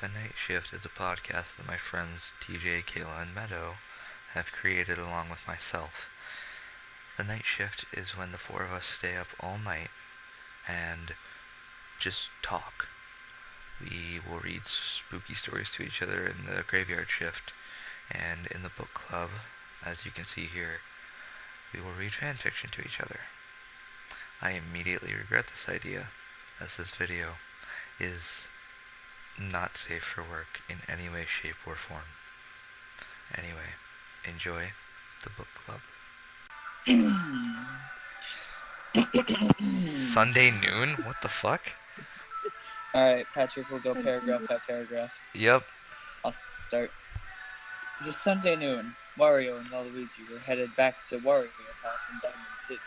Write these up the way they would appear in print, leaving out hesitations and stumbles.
The Night Shift is a podcast that my friends TJ, Kaila, and Meadow have created along with myself. The Night Shift is when the four of us stay up all night and just talk. We will read spooky stories to each other in the graveyard shift, and in the book club, as you can see here, we will read fanfiction to each other. I immediately regret this idea, as this video is not safe for work in any way, shape, or form. Anyway, enjoy the book club. Sunday noon? What the fuck? Alright, Patrick will go paragraph by paragraph. Yep. I'll start. Just Sunday noon, Wario and Waluigi were headed back to Wario's house in Diamond City,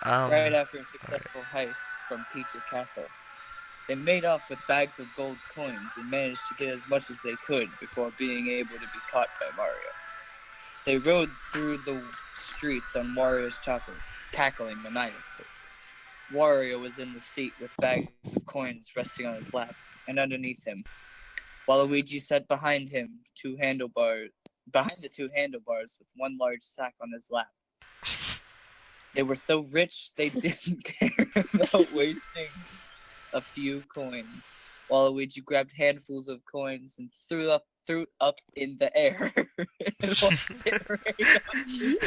right after a successful heist from Peach's castle. They made off with bags of gold coins and managed to get as much as they could before being able to be caught by Mario. They rode through the streets on Wario's chopper, cackling maniacally. Wario was in the seat with bags of coins resting on his lap, and underneath him, Waluigi sat behind the two handlebars with one large sack on his lap. They were so rich they didn't care about wasting a few coins. Waluigi grabbed handfuls of coins and threw up in the air and watched it rain on you.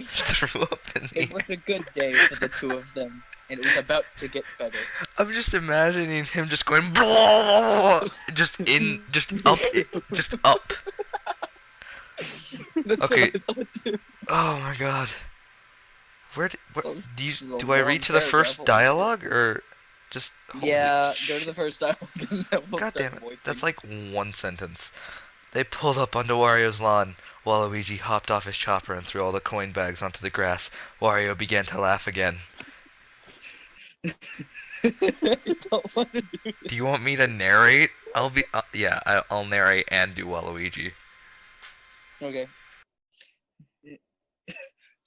Threw up in the It was a good day for the two of them, and it was about to get better. I'm just imagining him just going blah, just up. That's Okay. what I thought too. Oh my god. Do I read to the first dialogue or just? Yeah, go to the first dialogue and then we'll God start damn it, voicing. that's like one sentence. They pulled up onto Wario's lawn. Waluigi hopped off his chopper and threw all the coin bags onto the grass. Wario began to laugh again. I don't want to do it. Do you want me to narrate? I'll narrate and do Waluigi. Okay.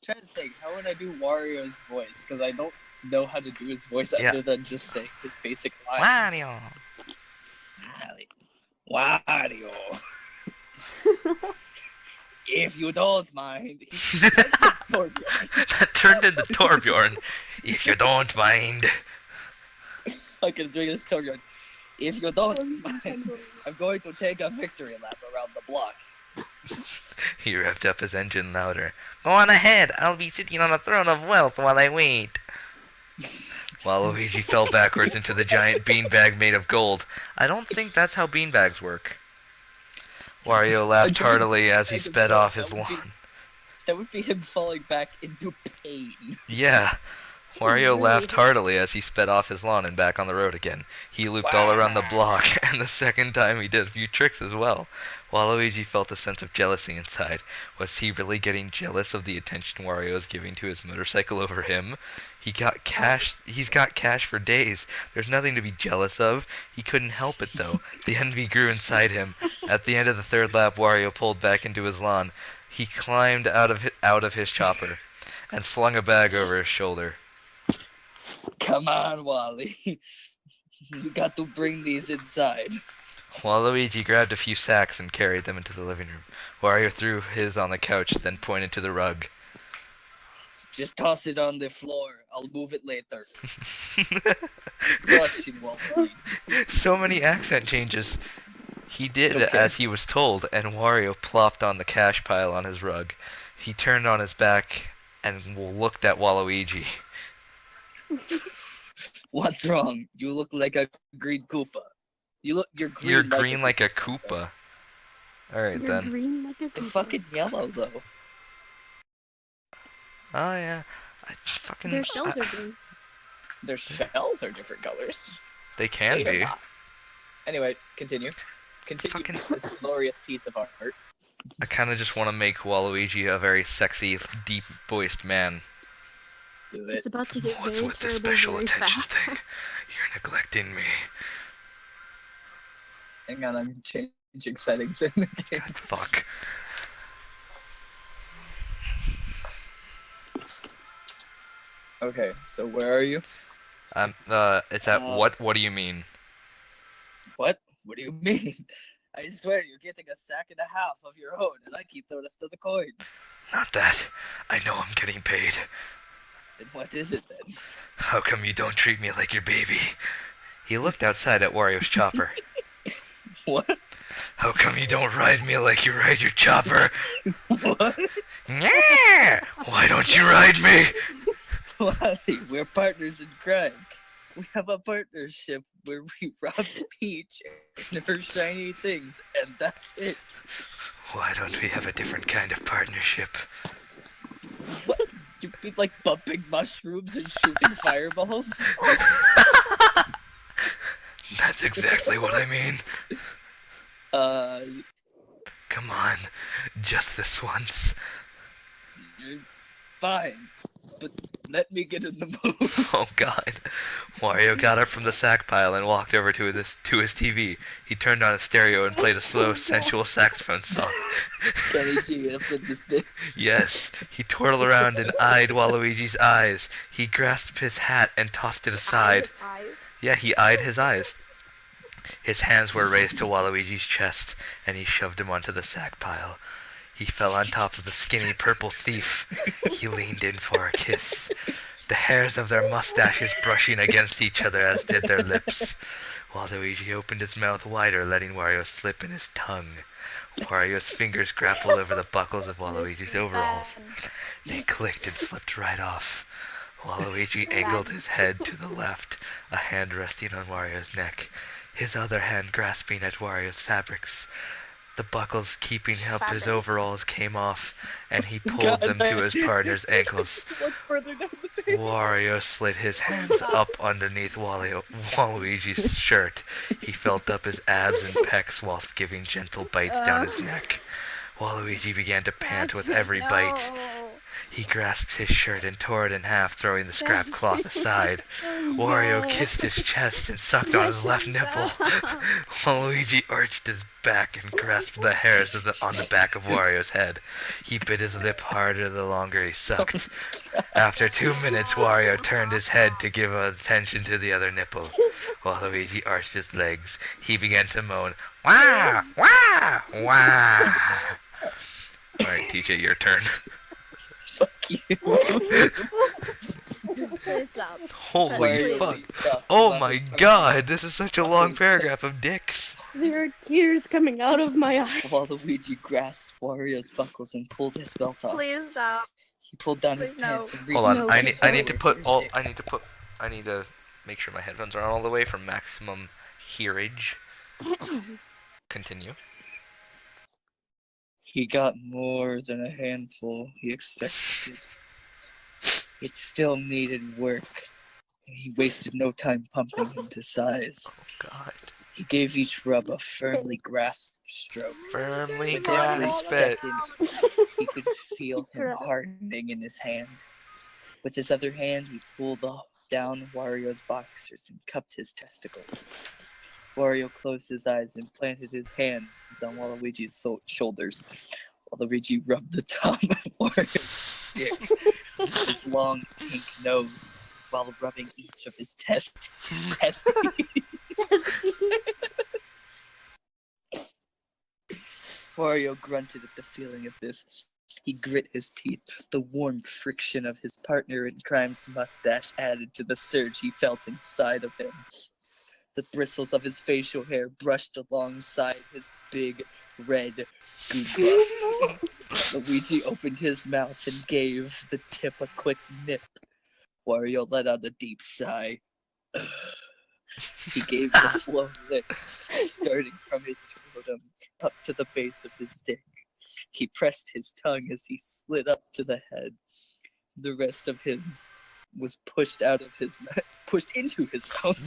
Trying to think, how would I do Wario's voice? Because I don't know how to do his voice other than just say his basic lines. Wario. If you don't mind. That turned into Torbjorn. If you don't mind. I can do this Torbjorn. If you don't mind, I'm going to take a victory lap around the block. He revved up his engine louder. Go on ahead. I'll be sitting on a throne of wealth while I wait. Waluigi fell backwards into the giant beanbag made of gold. I don't think that's how beanbags work. Wario laughed heartily as he sped off his lawn. That would be him falling back into pain. Yeah. Wario laughed heartily as he sped off his lawn and back on the road again. He looped all around the block, and the second time he did a few tricks as well. Waluigi felt a sense of jealousy inside. Was he really getting jealous of the attention Wario was giving to his motorcycle over him? He's got cash for days. There's nothing to be jealous of. He couldn't help it though. The envy grew inside him. At the end of the third lap, Wario pulled back into his lawn. He climbed out of his chopper and slung a bag over his shoulder. Come on, Wally. You got to bring these inside. Waluigi grabbed a few sacks and carried them into the living room. Wario threw his on the couch, then pointed to the rug. Just toss it on the floor. I'll move it later. Crushing Waluigi. So many accent changes. He did as he was told, and Wario plopped on the cash pile on his rug. He turned on his back and looked at Waluigi. What's wrong? You look like a green Koopa. You're green like a Koopa. Alright then. Green like a Koopa. They're fucking yellow though. Oh yeah. Their shells are green. Their shells are different colors. They can be. Anyway, continue. Continue this glorious piece of art. I kinda just want to make Waluigi a very sexy, deep-voiced man. Do it. It's about to get What's very with the terrible special very attention fast. thing? You're neglecting me. Hang on, I'm changing settings in the game. God, fuck. Okay, so where are you? It's at what? What do you mean? What? What do you mean? I swear you're getting a sack and a half of your own, and I keep the rest of the coins. Not that. I know I'm getting paid. Then what is it then? How come you don't treat me like your baby? He looked outside at Wario's chopper. What? How come you don't ride me like you ride your chopper? What? Yeah! Why don't you ride me? Wally, we're partners in crime. We have a partnership where we rob Peach and her shiny things, and that's it. Why don't we have a different kind of partnership? What? You'd be like bumping mushrooms and shooting fireballs? That's exactly what I mean. Come on, just this once. Fine, but let me get in the mood. Oh God. Wario got up from the sack pile and walked over to his TV. He turned on a stereo and played a slow, sensual saxophone song. Kenny G up in this bitch. Yes, he twirled around and eyed Waluigi's eyes. He grasped his hat and tossed it aside. Yeah, he eyed his eyes. His hands were raised to Waluigi's chest, and he shoved him onto the sack pile. He fell on top of the skinny purple thief. He leaned in for a kiss. The hairs of their mustaches brushing against each other as did their lips. Waluigi opened his mouth wider, letting Wario slip in his tongue. Wario's fingers grappled over the buckles of Waluigi's overalls. They clicked and slipped right off. Waluigi angled his head to the left, a hand resting on Wario's neck, his other hand grasping at Wario's fabrics. The buckles keeping up his overalls came off, and he pulled them to his partner's ankles. Wario slid his hands up underneath Waluigi's shirt. He felt up his abs and pecs whilst giving gentle bites down his neck. Waluigi began to pant with every bite. He grasped his shirt and tore it in half, throwing the scrap cloth aside. Wario kissed his chest and sucked on his left nipple. Waluigi arched his back and grasped the hairs on the back of Wario's head. He bit his lip harder the longer he sucked. After 2 minutes, Wario turned his head to give attention to the other nipple. Waluigi arched his legs. He began to moan, "Wah! Wah! Wah!" Alright, TJ, your turn. Fuck you. Please stop. Holy fuck. Oh my god, this is such a long paragraph of dicks. There are tears coming out of my eyes. Luigi grasped Wario's buckles and pulled his belt off. Please stop. He pulled down his pants and reached. Hold on, I need to make sure my headphones are all the way for maximum hearage. Continue. He got more than a handful he expected. It still needed work, and he wasted no time pumping him to size. Oh God. He gave each rub a firmly grasped stroke. Firmly With every grasp it. second, he could feel him hardening in his hand. With his other hand, he pulled down Wario's boxers and cupped his testicles. Wario closed his eyes and planted his hands on Waluigi's shoulders. Waluigi rubbed the top of Wario's dick with his long pink nose while rubbing each of his testes. Wario grunted at the feeling of this. He grit his teeth. The warm friction of his partner in crime's mustache added to the surge he felt inside of him. The bristles of his facial hair brushed alongside his big, red goomba. Luigi opened his mouth and gave the tip a quick nip. Wario let out a deep sigh. He gave a slow lick, starting from his scrotum up to the base of his dick. He pressed his tongue as he slid up to the head. The rest of him was pushed into his mouth.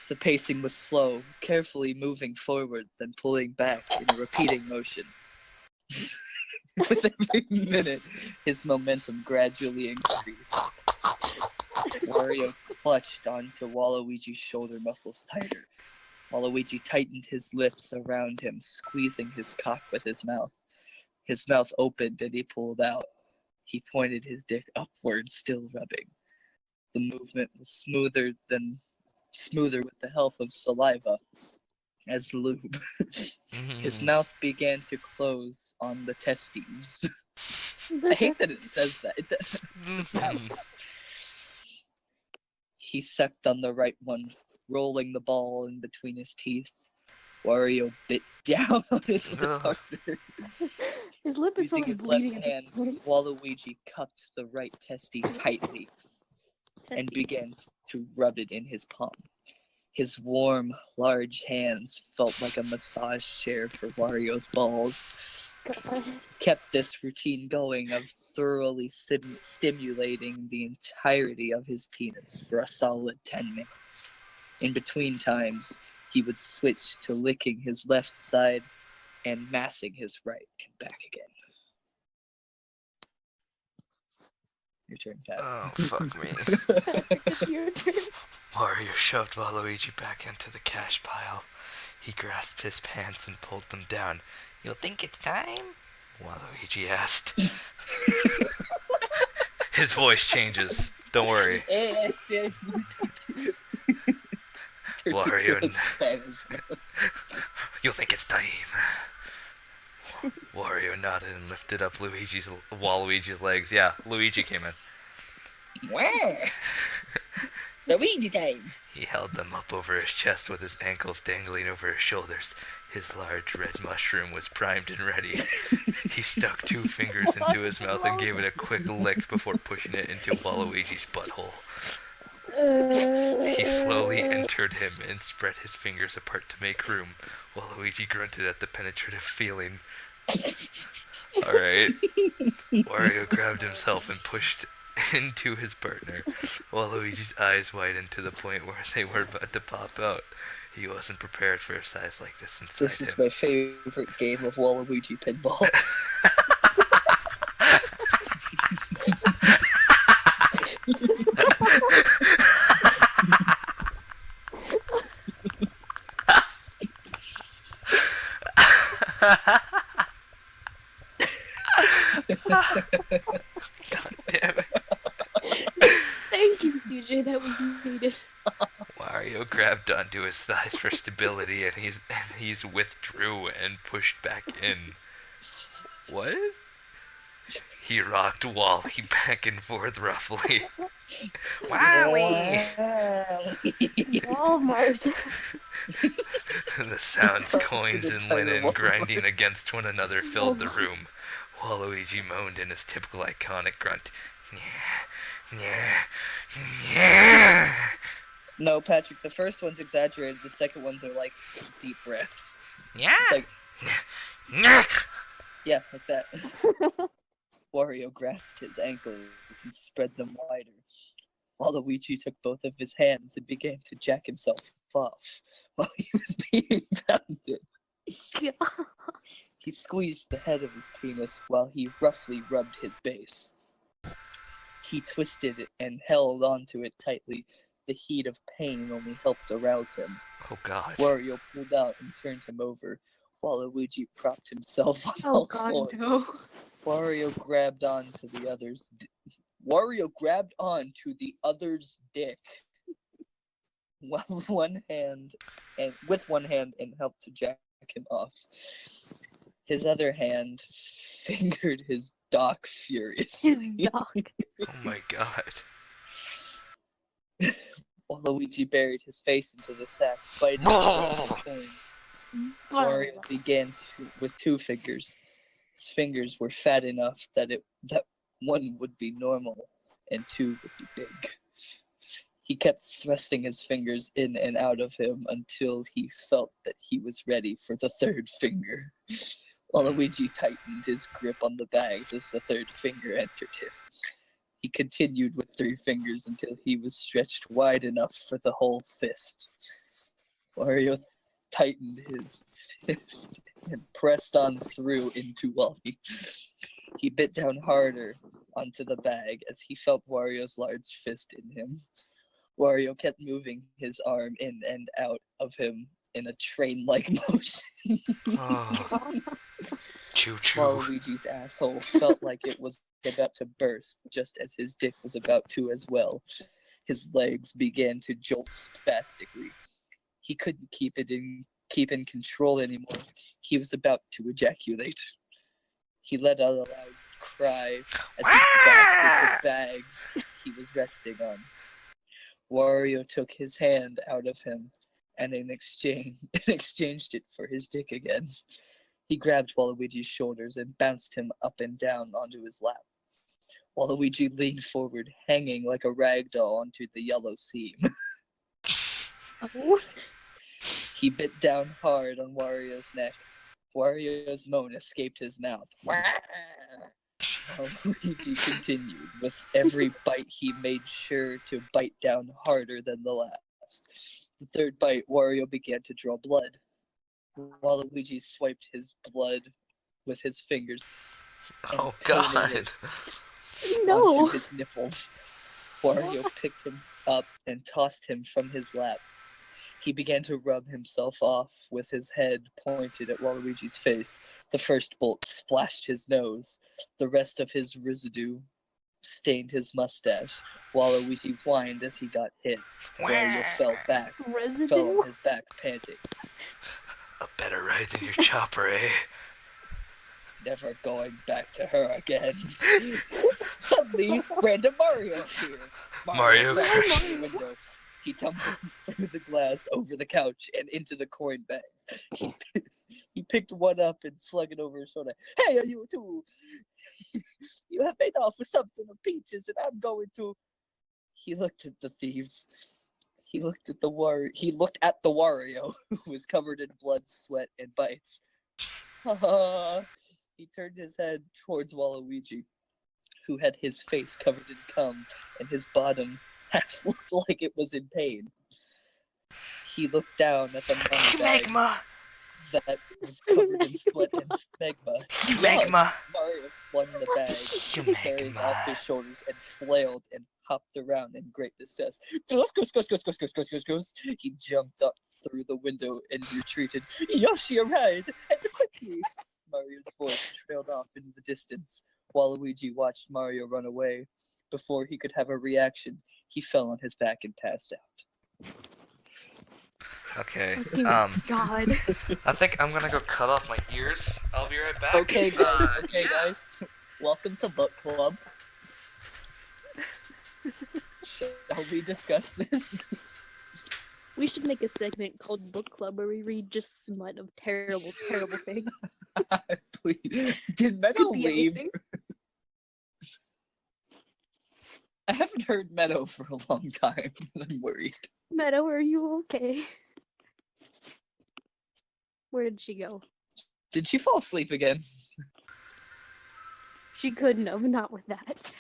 The pacing was slow, carefully moving forward, then pulling back in a repeating motion. With every minute, his momentum gradually increased. Wario clutched onto Waluigi's shoulder muscles tighter. Waluigi tightened his lips around him, squeezing his cock with his mouth. His mouth opened and he pulled out. He pointed his dick upward, still rubbing. The movement was smoother than smoother with the help of saliva as lube. His mouth began to close on the testes. I hate that it says that. He sucked on the right one, rolling the ball in between his teeth. Wario bit down on his lip partner. His lip is Using his left hand, Waluigi cupped the right testy tightly and began to rub it in his palm. His warm, large hands felt like a massage chair for Wario's balls. Kept this routine going of thoroughly stimulating the entirety of his penis for a solid 10 minutes. In between times, he would switch to licking his left side and massing his right and back again. Your turn, Pat. Oh, fuck me. Your turn. Wario shoved Waluigi back into the cash pile. He grasped his pants and pulled them down. "You'll think it's time?" Waluigi asked. His voice changes. Don't worry. Wario. "You'll think it's time." Wario nodded and lifted up Waluigi's legs. Yeah, Luigi came in. Luigi time. He held them up over his chest with his ankles dangling over his shoulders. His large red mushroom was primed and ready. He stuck 2 fingers into his mouth and gave it a quick lick before pushing it into Waluigi's butthole. He slowly entered him and spread his fingers apart to make room. Waluigi grunted at the penetrative feeling. Alright. Wario grabbed himself and pushed into his partner. Waluigi's eyes widened to the point where they were about to pop out. He wasn't prepared for a size like this inside him. This is my favorite game of Waluigi pinball. God damn it. Thank you, TJ. That was needed. Wario grabbed onto his thighs for stability, and he's withdrew and pushed back in. What? He rocked Wally back and forth roughly. Wally! Walmart. The sounds, coins, and linen grinding against one another filled the room. Waluigi moaned in his typical iconic grunt. No, Patrick, the first one's exaggerated. The second ones are like deep breaths. Yeah. It's yeah, like that. Wario grasped his ankles and spread them wider. Waluigi took both of his hands and began to jack himself off while he was being pounded. He squeezed the head of his penis while he roughly rubbed his base. He twisted it and held onto it tightly. The heat of pain only helped arouse him. Oh God. Wario pulled out and turned him over. Waluigi propped himself on Oh all God, fours. no. Wario grabbed onto the other's dick with one hand and helped to jack him off. His other hand fingered his dock furiously. Oh my God. Waluigi buried his face into the sack, biting the coin. Wario began with 2 fingers. His fingers were fat enough that one would be normal and 2 would be big. He kept thrusting his fingers in and out of him until he felt that he was ready for the 3rd finger. Waluigi tightened his grip on the bags as the 3rd finger entered him. He continued with 3 fingers until he was stretched wide enough for the whole fist. Wario tightened his fist and pressed on through into Wally. He bit down harder onto the bag as he felt Wario's large fist in him. Wario kept moving his arm in and out of him in a train-like motion. Oh. Choo-choo. Waluigi's asshole felt like it was about to burst, just as his dick was about to as well. His legs began to jolt spastically. He couldn't keep in control anymore. He was about to ejaculate. He let out a loud cry as he grasped the bags he was resting on. Wario took his hand out of him and exchanged it for his dick again. He grabbed Waluigi's shoulders and bounced him up and down onto his lap. Waluigi leaned forward, hanging like a rag doll onto the yellow seam. He bit down hard on Wario's neck. Wario's moan escaped his mouth. Waluigi continued. With every bite, he made sure to bite down harder than the last. The third bite, Wario began to draw blood. Waluigi swiped his blood with his fingers. Oh God! No. Onto his nipples. Wario picked him up and tossed him from his lap. He began to rub himself off with his head pointed at Waluigi's face. The first bolt splashed his nose. The rest of his residue stained his mustache. Waluigi whined as he got hit. Wario fell on his back, panting. A better ride than your chopper, eh? Never going back to her again. Suddenly, random Mario appears. Mario rushed through the window. He tumbled through the glass, over the couch, and into the coin bags. He picked one up and slung it over his shoulder. Hey, are you two? You have made off with something of Peaches, and I'm going to... He looked at the thieves. He looked at the Wario, who was covered in blood, sweat, and bites. He turned his head towards Waluigi, who had his face covered in cum, and his bottom half looked like it was in pain. He looked down at the money bag that was covered in sweat and smegma. Mario flung the bag, carrying off his shoulders, and flailed and hopped around in great distress. Goose. He jumped up through the window and retreated. Yoshi, arrived! And quickly! Mario's voice trailed off in the distance. Waluigi watched Mario run away. Before he could have a reaction, he fell on his back and passed out. Okay, God. I think I'm gonna go cut off my ears. I'll be right back. Okay, guys. Welcome to Book Club. Shall we discuss this? We should make a segment called Book Club where we read just smut of terrible, terrible things. Please. Did Meadow leave? Anything. I haven't heard Meadow for a long time. I'm worried. Meadow, are you okay? Where did she go? Did she fall asleep again? She couldn't have, not with that.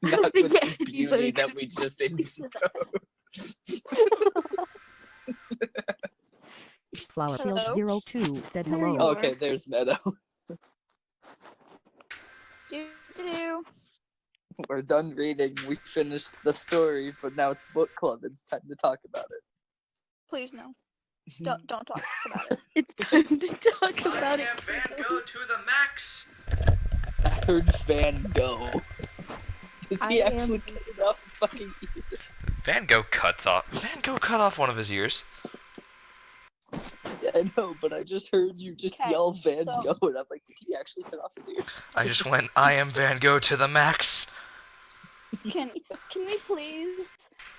Not with think the beauty that we just installed. Flowerfield02 said hello. Okay, there's Meadow. We're done reading. We finished the story, but now it's book club. It's time to talk about it. Please no. Don't talk about it. It's time to talk about it. Van Gogh to the max. I heard Van Gogh. Does he actually cut it off his fucking ear? Van Gogh cut off one of his ears. Yeah, I know, but I just heard you just yell Van Gogh, and I'm like, did he actually cut off his ear? I just went, I am Van Gogh to the max. Can we please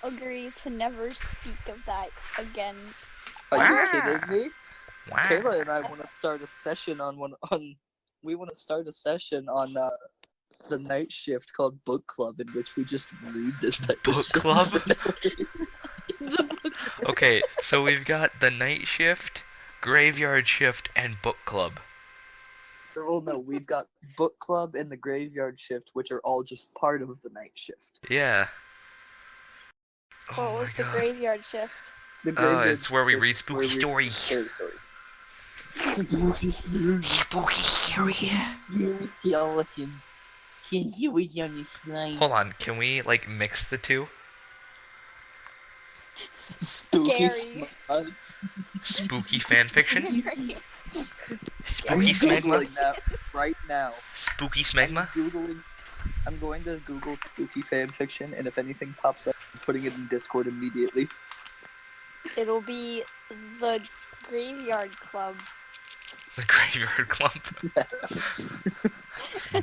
agree to never speak of that again? Are you kidding me? Wow. Kaila and I want to start a session on the night shift called Book Club, in which we just read this type of Book shit. club? Okay, so we've got the night shift, graveyard shift, and book club. Well, no, we've got Book Club and the graveyard shift, which are all just part of the night shift. Yeah. What was the graveyard shift? The graveyard it's where we shift read spooky stories. Scary stories. Spooky stories. Hold on, can we like mix the two? Spooky Scary. Spooky fanfiction? Spooky I'm smegma? Googling that right now. Spooky I'm smegma? Googling I'm going to Google spooky fanfiction, and if anything pops up, I'm putting it in Discord immediately. It'll be the Graveyard Club. The Graveyard Club.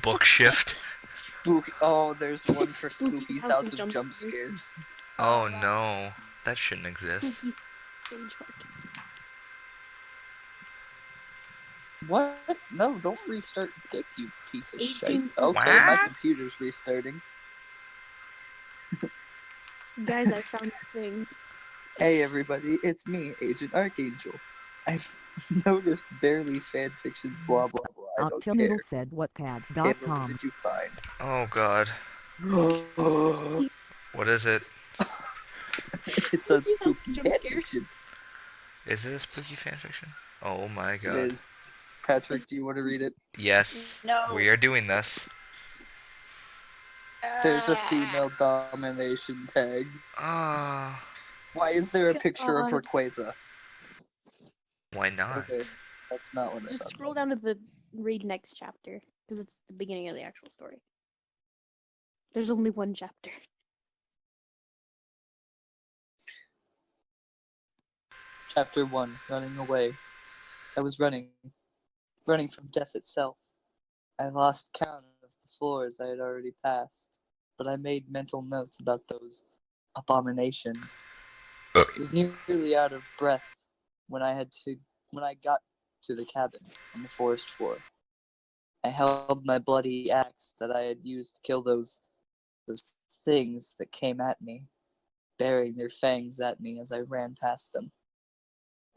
Book shift. Spooky. Oh, there's one for Spooky Spooky's House House of of Jump Jump Scares. Oh no, that shouldn't exist. Spooky Stage Heart. What? No, don't restart dick, you piece of shit. 18%. Okay, my What? computer's restarting. Guys, I found the thing. Hey everybody, it's me, Agent Archangel. I've noticed barely fanfictions, blah blah blah. I don't care. Octinoodle said Candle, what Wattpad.com. did you find? Oh god. What is it? It's a Spooky House spooky Jump Scares. fanfiction. Is it a spooky fanfiction? Oh my It god. is. Patrick, do you want to read it? Yes. No. We are doing this. There's a female domination tag. Ah. Why is there a picture of God. Rayquaza? Why not? Okay, that's not what I Just thought. scroll down to the read next chapter, because it's the beginning of the actual story. There's only one chapter. Chapter 1, Running Away. I was running from death itself. I lost count of the floors I had already passed, but I made mental notes about those abominations. I was nearly out of breath when I got to the cabin on the forest floor. I held my bloody axe that I had used to kill those things that came at me, baring their fangs at me as I ran past them.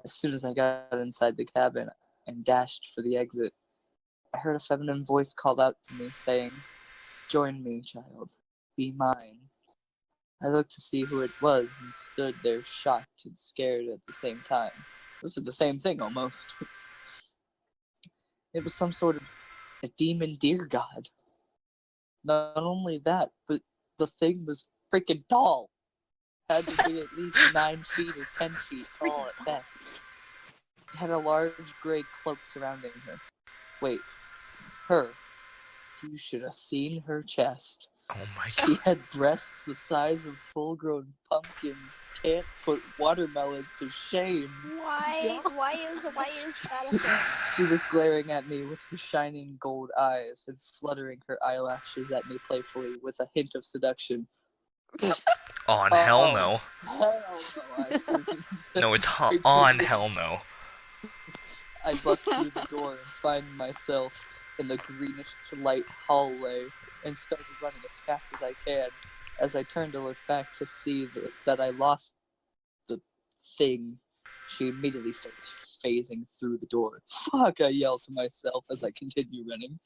As soon as I got inside the cabin and dashed for the exit, I heard a feminine voice call out to me, saying, "Join me, child. Be mine." I looked to see who it was and stood there shocked and scared at the same time. This is the same thing, almost. It was some sort of a demon deer god. Not only that, but the thing was freaking tall. Had to be at least 9 feet or 10 feet tall at best. It had a large gray cloak surrounding her. Wait, her. You should have seen her chest. Oh my She god. had breasts the size of full-grown pumpkins. Can't put watermelons to shame. Why? Why is that a thing? She was glaring at me with her shining gold eyes and fluttering her eyelashes at me playfully with a hint of seduction. On hell no. Hell no, I screamed. No, it's Straight on through the- hell no. I bust through the door and find myself in the greenish light hallway and started running as fast as I can. As I turned to look back to see that I lost the thing, she immediately starts phasing through the door. Fuck, I yell to myself as I continue running.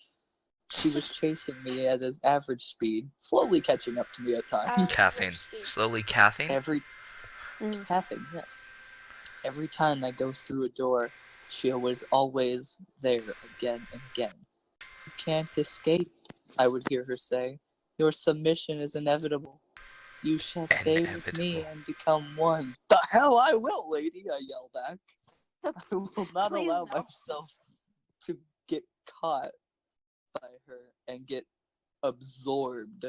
She was chasing me at his average speed, slowly catching up to me at times. Cathing. Slowly cathing? Cathing, yes. Every time I go through a door, she was always there again and again. "You can't escape," I would hear her say. "Your submission is inevitable. You shall stay with me and become one." "The hell I will, lady," I yell back. I will not Please allow no. myself to get caught by her and get absorbed.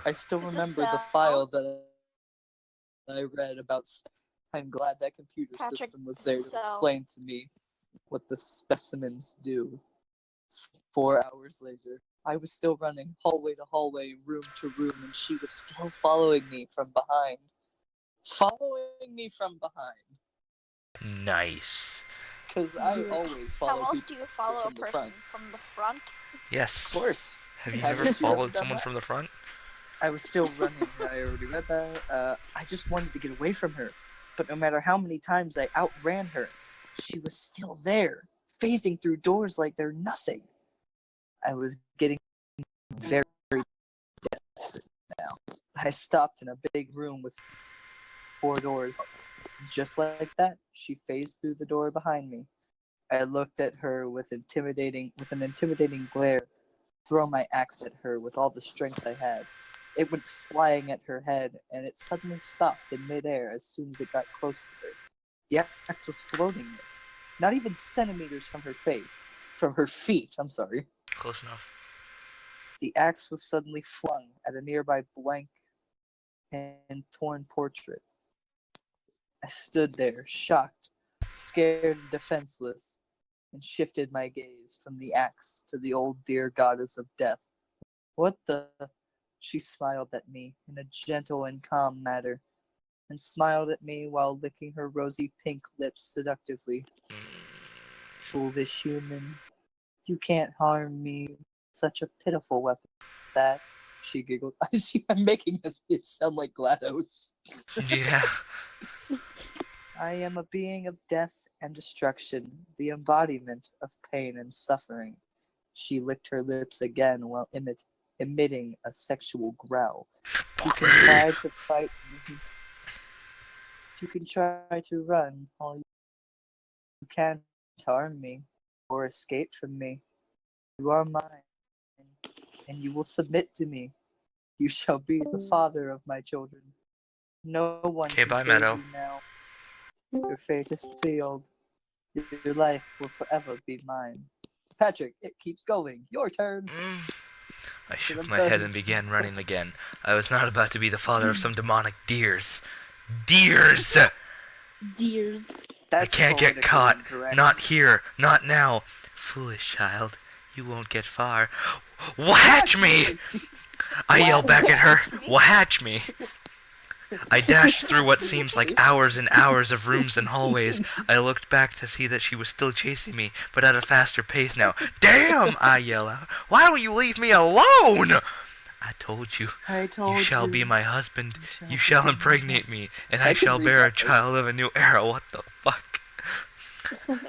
I still Is this remember the Sal? file that I read about. I'm glad that computer Patrick, system was there to Sal. explain to me what the specimens do. 4 hours later, I was still running hallway to hallway, room to room, and she was still following me from behind. Following me from behind. Nice. Because I always follow How else people do you follow a from the person? front. From the front? Yes. Of course. Have you Haven't never you followed ever done someone that? from the front? I was still running. I already read that. I just wanted to get away from her. But no matter how many times I outran her, she was still there, phasing through doors like they're nothing. I was getting very desperate now. I stopped in a big room with 4 doors. Just like that, she phased through the door behind me. I looked at her with an intimidating glare, throw my axe at her with all the strength I had. It went flying at her head, and it suddenly stopped in midair as soon as it got close to her. The axe was floating there, not even centimeters from her face. From her feet, I'm sorry. Close enough. The axe was suddenly flung at a nearby blank and torn portrait. I stood there, shocked, scared, and defenseless, and shifted my gaze from the axe to the old dear goddess of death. What the? She smiled at me in a gentle and calm manner, and smiled at me while licking her rosy pink lips seductively. Foolish human, you can't harm me with such a pitiful weapon as that. She giggled. I'm making this bitch sound like GLaDOS. Yeah. I am a being of death and destruction, the embodiment of pain and suffering. She licked her lips again while emitting a sexual growl. You can try to fight me. You can try to run all you can't harm me or escape from me. You are mine, and you will submit to me. You shall be the father of my children. No one can bye, save Meadow. you now. Your fate is sealed. Your life will forever be mine. Patrick, it keeps going. Your turn. I shook my head and began running again. I was not about to be the father of some demonic deers. Deers! Deers. I can't get caught. Not here. Not now. Foolish child. You won't get far. Watch me! I yell back at her. Watch me! I dashed through what seems like hours and hours of rooms and hallways. I looked back to see that she was still chasing me, but at a faster pace now. Damn! I yell out. Why don't you leave me alone? I told you. You shall be my husband. You shall impregnate me, and I shall bear a child of a new era. What the fuck?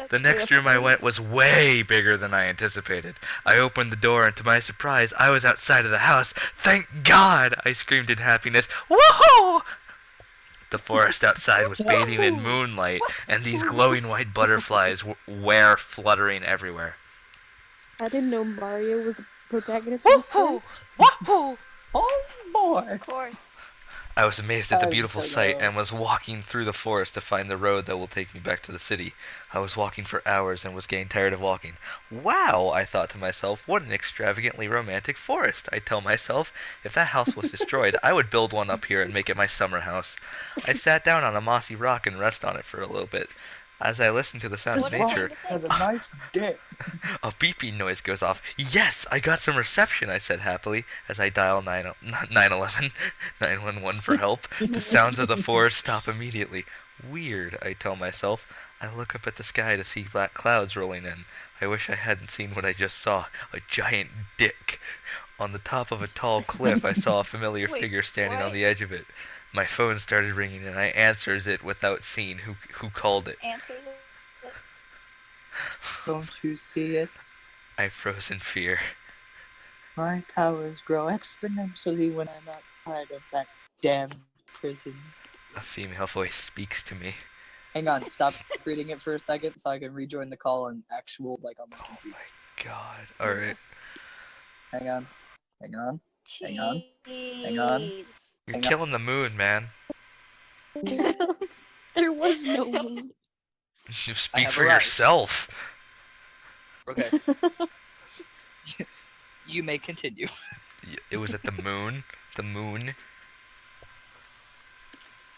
The next room I went was way bigger than I anticipated. I opened the door, and to my surprise, I was outside of the house. Thank God! I screamed in happiness. Woohoo! The forest outside was bathing in moonlight, and these glowing white butterflies were fluttering everywhere. I didn't know Mario was the protagonist of the story. Woohoo! Oh boy! Of course. I was amazed at the beautiful sight and was walking through the forest to find the road that will take me back to the city. I was walking for hours and was getting tired of walking. Wow, I thought to myself, what an extravagantly romantic forest. I tell myself, if that house was destroyed, I would build one up here and make it my summer house. I sat down on a mossy rock and rest on it for a little bit. As I listened to the sound of nature, has a nice dick. A beeping noise goes off. Yes, I got some reception, I said happily, as I dial 911 for help. The sounds of the forest stop immediately. Weird, I tell myself. I look up at the sky to see black clouds rolling in. I wish I hadn't seen what I just saw. A giant dick. On the top of a tall cliff, I saw a familiar figure standing on the edge of it. My phone started ringing, and I answers it without seeing who called it. Answers it. Don't you see it? I froze in fear. My powers grow exponentially when I'm outside of that damn prison. A female voice speaks to me. Hang on, stop reading it for a second so I can rejoin the call on actual, on my Oh computer. my god. Alright. Hang on. You're killing the moon, man. There was no moon. You speak for yourself. Okay. You may continue. It was at the moon. The moon.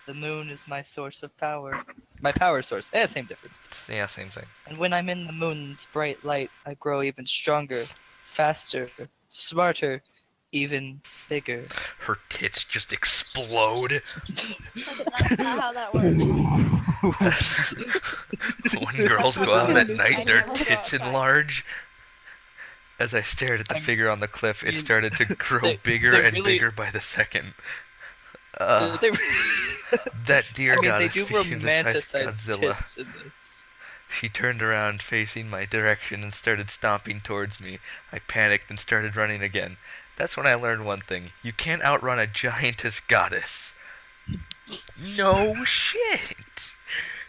The moon is my source of power. My power source. Same difference. Yeah, same thing. And when I'm in the moon's bright light, I grow even stronger, faster, smarter, even bigger. Her tits just explode. That's not how that works. When girls go out at night, their tits enlarge. As I stared at the figure on the cliff, it started to grow bigger and bigger by the second. That dear goddess became the size of Godzilla. Tits in this. She turned around facing my direction and started stomping towards me. I panicked and started running again. That's when I learned one thing. You can't outrun a giantess goddess. No shit!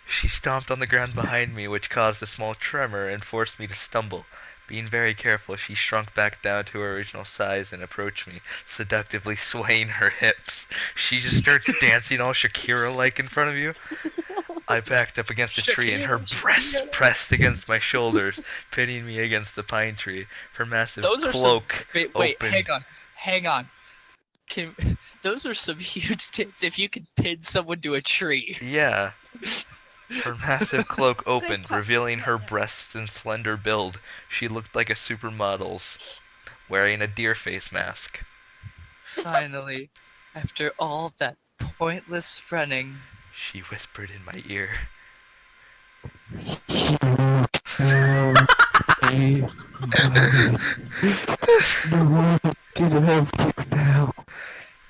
She stomped on the ground behind me, which caused a small tremor and forced me to stumble. Being very careful, she shrunk back down to her original size and approached me, seductively swaying her hips. She just starts dancing all Shakira-like in front of you. I backed up against a tree, and her breasts pressed against my shoulders, pinning me against the pine tree. Her massive cloak Wait, opened. hang on. Those are some huge tits if you can pin someone to a tree. Yeah. Her massive cloak opened, revealing her breasts and slender build. She looked like a supermodel's, wearing a deer face mask. Finally, after all that pointless running, she whispered in my ear.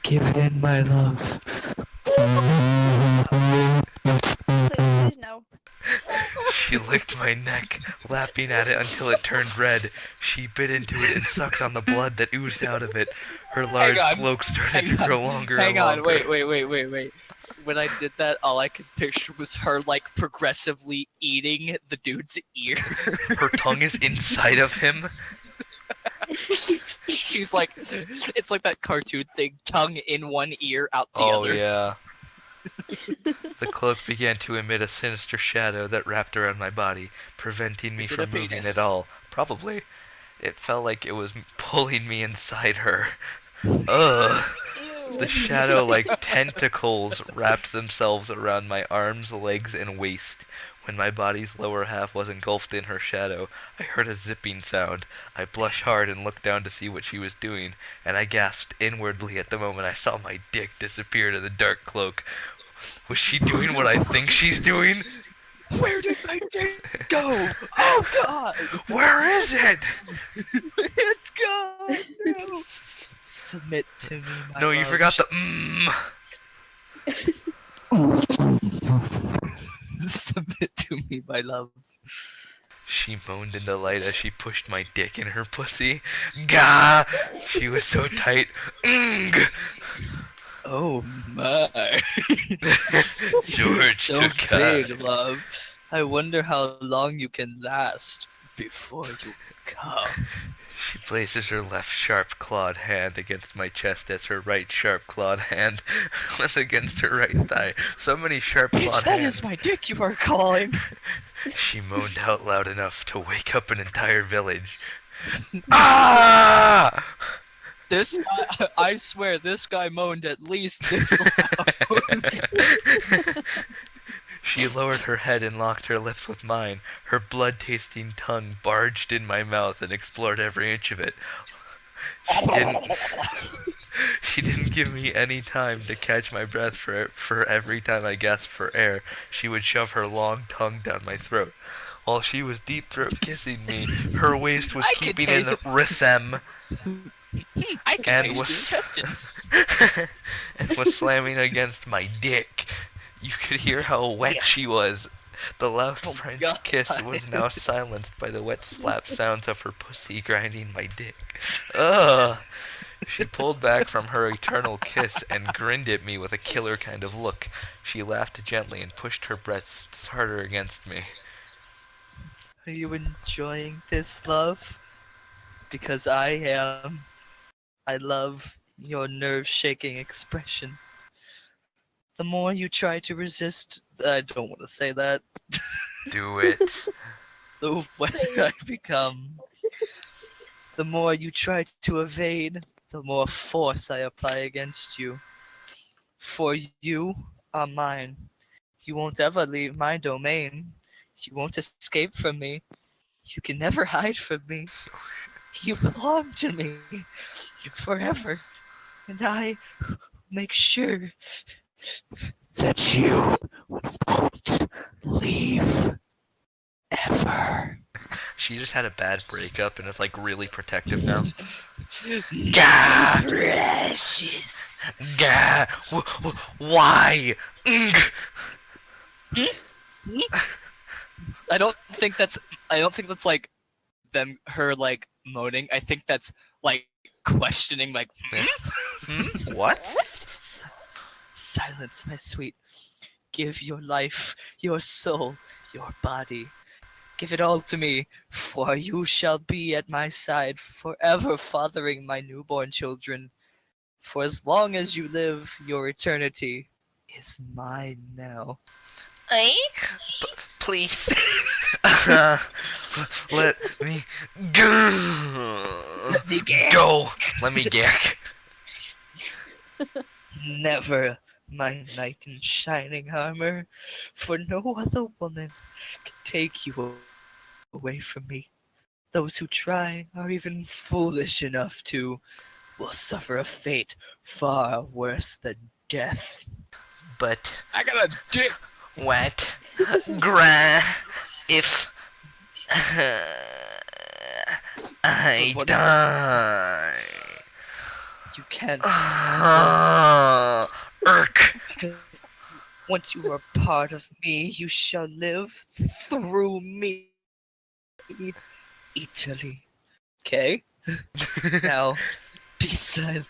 Give in, my love. Please no. She licked my neck, lapping at it until it turned red. She bit into it and sucked on the blood that oozed out of it. Her large cloak started to grow longer and longer. Wait. When I did that, all I could picture was her, like, progressively eating the dude's ear. Her tongue is inside of him. She's like, it's like that cartoon thing, tongue in one ear, out the other. Oh, yeah. The cloak began to emit a sinister shadow that wrapped around my body, preventing me from moving at all. Probably. It felt like it was pulling me inside her. Ugh. The shadow, like tentacles, wrapped themselves around my arms, legs, and waist. When my body's lower half was engulfed in her shadow, I heard a zipping sound. I blushed hard and looked down to see what she was doing, and I gasped inwardly at the moment I saw my dick disappear to the dark cloak. Was she doing what I think she's doing? Where did my dick go? Oh, God! Where is it? It's gone! No. Submit to me, my No, love. you forgot the Submit to me, my love. She moaned in delight as she pushed my dick in her pussy. Gah! She was so tight. Oh my. George so took big, love. I wonder how long you can last before you come. She places her left sharp-clawed hand against my chest as her right sharp-clawed hand was against her right thigh. So many sharp-clawed hands. That is my dick you are calling. She moaned out loud enough to wake up an entire village. Ah! I swear, this guy moaned at least this loud. She lowered her head and locked her lips with mine. Her blood-tasting tongue barged in my mouth and explored every inch of it. She didn't give me any time to catch my breath for every time I gasped for air. She would shove her long tongue down my throat. While she was deep-throat kissing me, her waist was keeping in the rhythm. I can taste your intestines. And was slamming against my dick. You could hear how wet she was. The loud French kiss was now silenced by the wet slap sounds of her pussy grinding my dick. Ugh. She pulled back from her eternal kiss and grinned at me with a killer kind of look. She laughed gently and pushed her breasts harder against me. Are you enjoying this, love? Because I am. I love your nerve-shaking expressions. The more you try to resist, I don't want to say that. Do it. The wetter I become. The more you try to evade, the more force I apply against you. For you are mine. You won't ever leave my domain. You won't escape from me. You can never hide from me. You belong to me forever. And I make sure that you won't leave ever. She just had a bad breakup and is like really protective now. Gah! Precious. Gah! Why? I don't think that's like her like moaning. I think that's like questioning, like What? Silence, my sweet. Give your life, your soul, your body. Give it all to me, for you shall be at my side forever, fathering my newborn children. For as long as you live, your eternity is mine now. Please. Let me go. Let me gag. Go. Let me gag. Never, my knight in shining armor, for no other woman can take you away from me. Those who try are even foolish enough to will suffer a fate far worse than death. But I got a dick. what? If I What- die. You can't. Irk. Because once you are part of me, you shall live through me. Eternally. Okay? Now, be silent.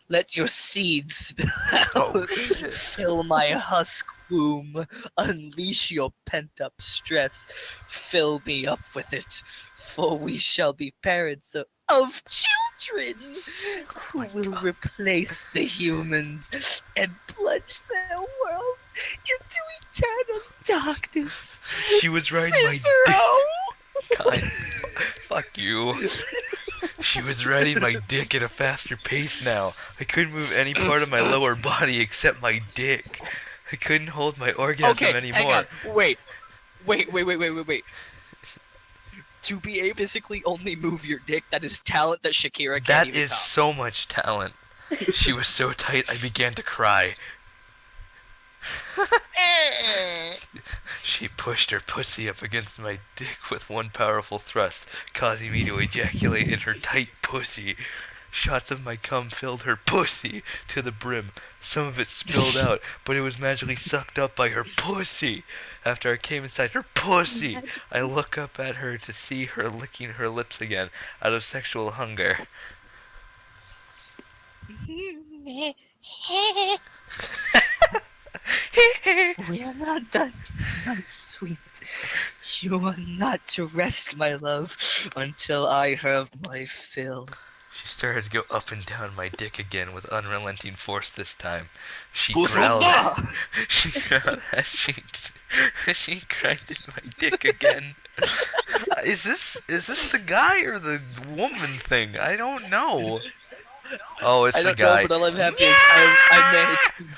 Let your seeds spill out. Oh, shit. Fill my husk womb. Unleash your pent-up stress. Fill me up with it. For we shall be parents of children who will replace the humans and plunge their world into eternal darkness. She was riding my dick. God, fuck you. She was riding my dick at a faster pace now. I couldn't move any part of my lower body except my dick. I couldn't hold my orgasm anymore. Hang on. Wait. To be able to physically only move your dick, that is talent that Shakira can't That even is top. so much talent. She was so tight I began to cry. She pushed her pussy up against my dick with one powerful thrust, causing me to ejaculate in her tight pussy. Shots of my cum filled her pussy to the brim. Some of it spilled out, but it was magically sucked up by her pussy. After I came inside her pussy, I look up at her to see her licking her lips again out of sexual hunger. We are not done, my sweet. You are not to rest, my love, until I have my fill. She started to go up and down my dick again with unrelenting force this time. She Pusada! growled. She growled as she grinded my dick again. Is this the guy or the woman thing? I don't know. Oh, it's I the don't guy. know, but all I'm happy is I managed.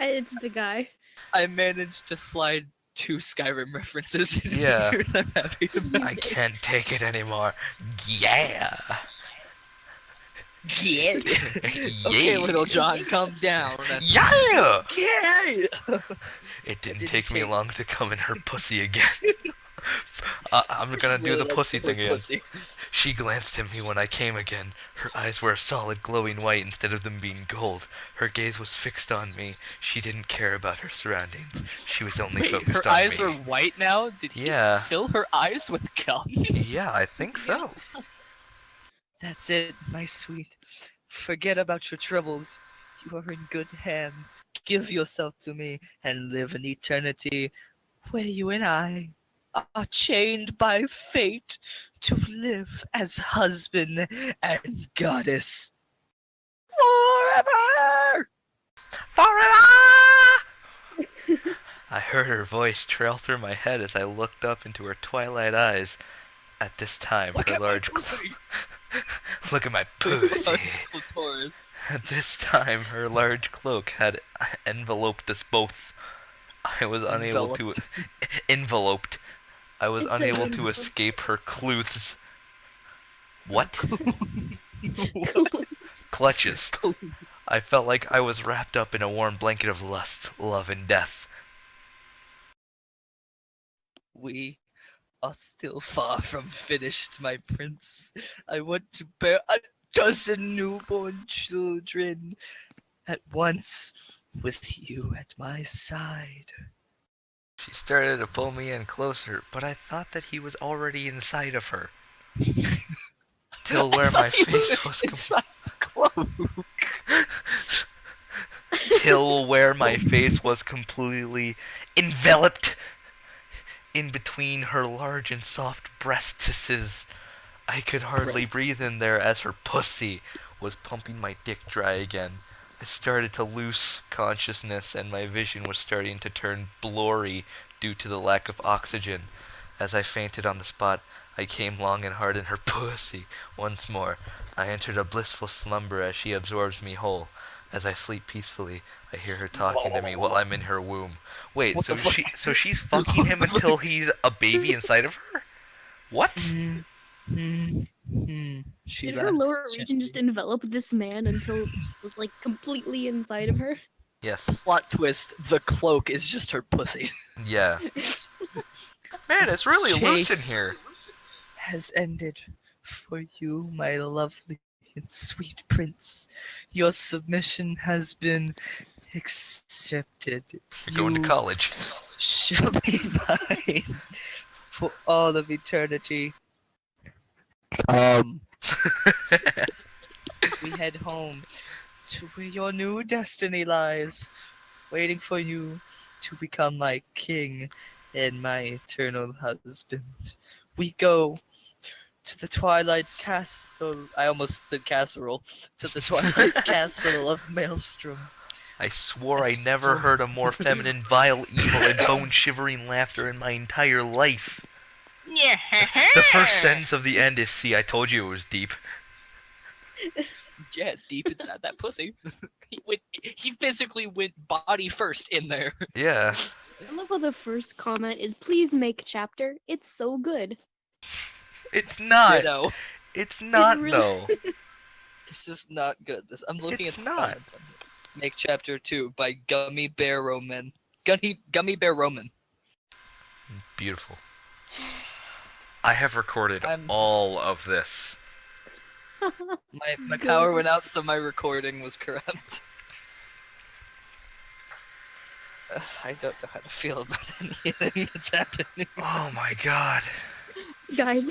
It's the guy. I managed to slide 2 Skyrim references in Yeah. here, and I'm happy about I can't take it anymore. Yeah. Yeah. Okay, little John, calm down. Yeah. Yeah. It didn't didn't take me take- long to come in her pussy again. I'm gonna do the pussy thing again. Pussy. She glanced at me when I came again. Her eyes were a solid glowing white instead of them being gold. Her gaze was fixed on me. She didn't care about her surroundings. She was only Wait, focused her on eyes me. are white now? Did he Yeah. fill her eyes with cum? Yeah, I think so. That's it, my sweet. Forget about your troubles. You are in good hands. Give yourself to me and live an eternity where you and I are chained by fate to live as husband and goddess forever! Forever! I heard her voice trail through my head as I looked up into her twilight eyes. At this time, Look her at my large pussy! look at my pussy. Clitoris. At this time, her large cloak had enveloped us both. I was unable to enveloped. I was It's unable like- to escape her clutches. What? Clutches. I felt like I was wrapped up in a warm blanket of lust, love, and death. We are still far from finished, my prince. I want to bear 12 newborn children at once with you at my side. She started to pull me in closer, but I thought that he was already inside of her. Till where my face was inside the cloak. Till where my face was completely enveloped in between her large and soft breastises. I could hardly breathe in there as her pussy was pumping my dick dry again. I started to lose consciousness and my vision was starting to turn blurry due to the lack of oxygen. As I fainted on the spot, I came long and hard in her pussy once more. I entered a blissful slumber as she absorbs me whole. As I sleep peacefully, I hear her talking to me while I'm in her womb. Wait, What so the fuck? she's fucking him until he's a baby inside of her? What? She Did her laughs lower region just gently. envelop this man until he was like completely inside of her? Yes. Plot twist: the cloak is just her pussy. Yeah. Man, it's really loose in Chase here. has ended for you, my lovely and sweet prince. Your submission has been accepted. You're going to You college. shall be mine for all of eternity. We head home to where your new destiny lies, waiting for you to become my king and my eternal husband. We go to the Twilight Castle. I almost said casserole. To the Twilight Castle of Maelstrom. I swore I never heard a more feminine, vile, evil, and bone-shivering laughter in my entire life. The first sentence of the end is, see, I told you it was deep. Yeah, deep inside that pussy. He physically went body first in there. Yeah. I love how the first comment is, please make chapter. It's so good. It's not. Ditto. It's not, really- though. This is not good. I'm looking It's at the not. comments. Make Chapter 2 by Gummy Bear Roman. Gummy Bear Roman. Beautiful. I have recorded all of this. My power went out, so my recording was corrupt. I don't know how to feel about anything that's happening. Oh my god. Guys,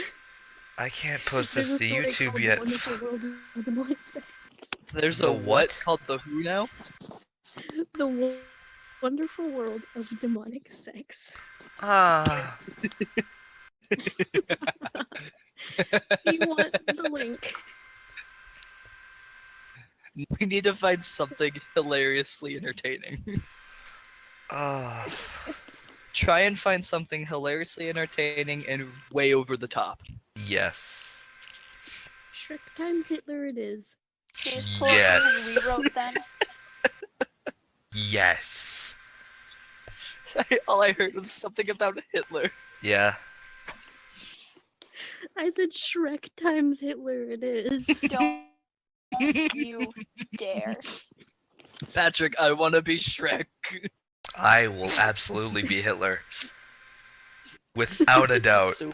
I can't post there's this a to story YouTube called yet. The Wonderful World of Demonic Sex. There's The a what? what called the who now? The Wonderful World of Demonic Sex. Ah. You want the link? We need to find something hilariously entertaining. Ah. Try and find something hilariously entertaining and way over the top. Yes. Shrek times Hitler it is. Here's poetry Yes. we wrote then. Yes. All I heard was something about Hitler. Yeah. I said Shrek times Hitler it is. Don't you dare. Patrick, I want to be Shrek. I will absolutely be Hitler. Without a doubt. So,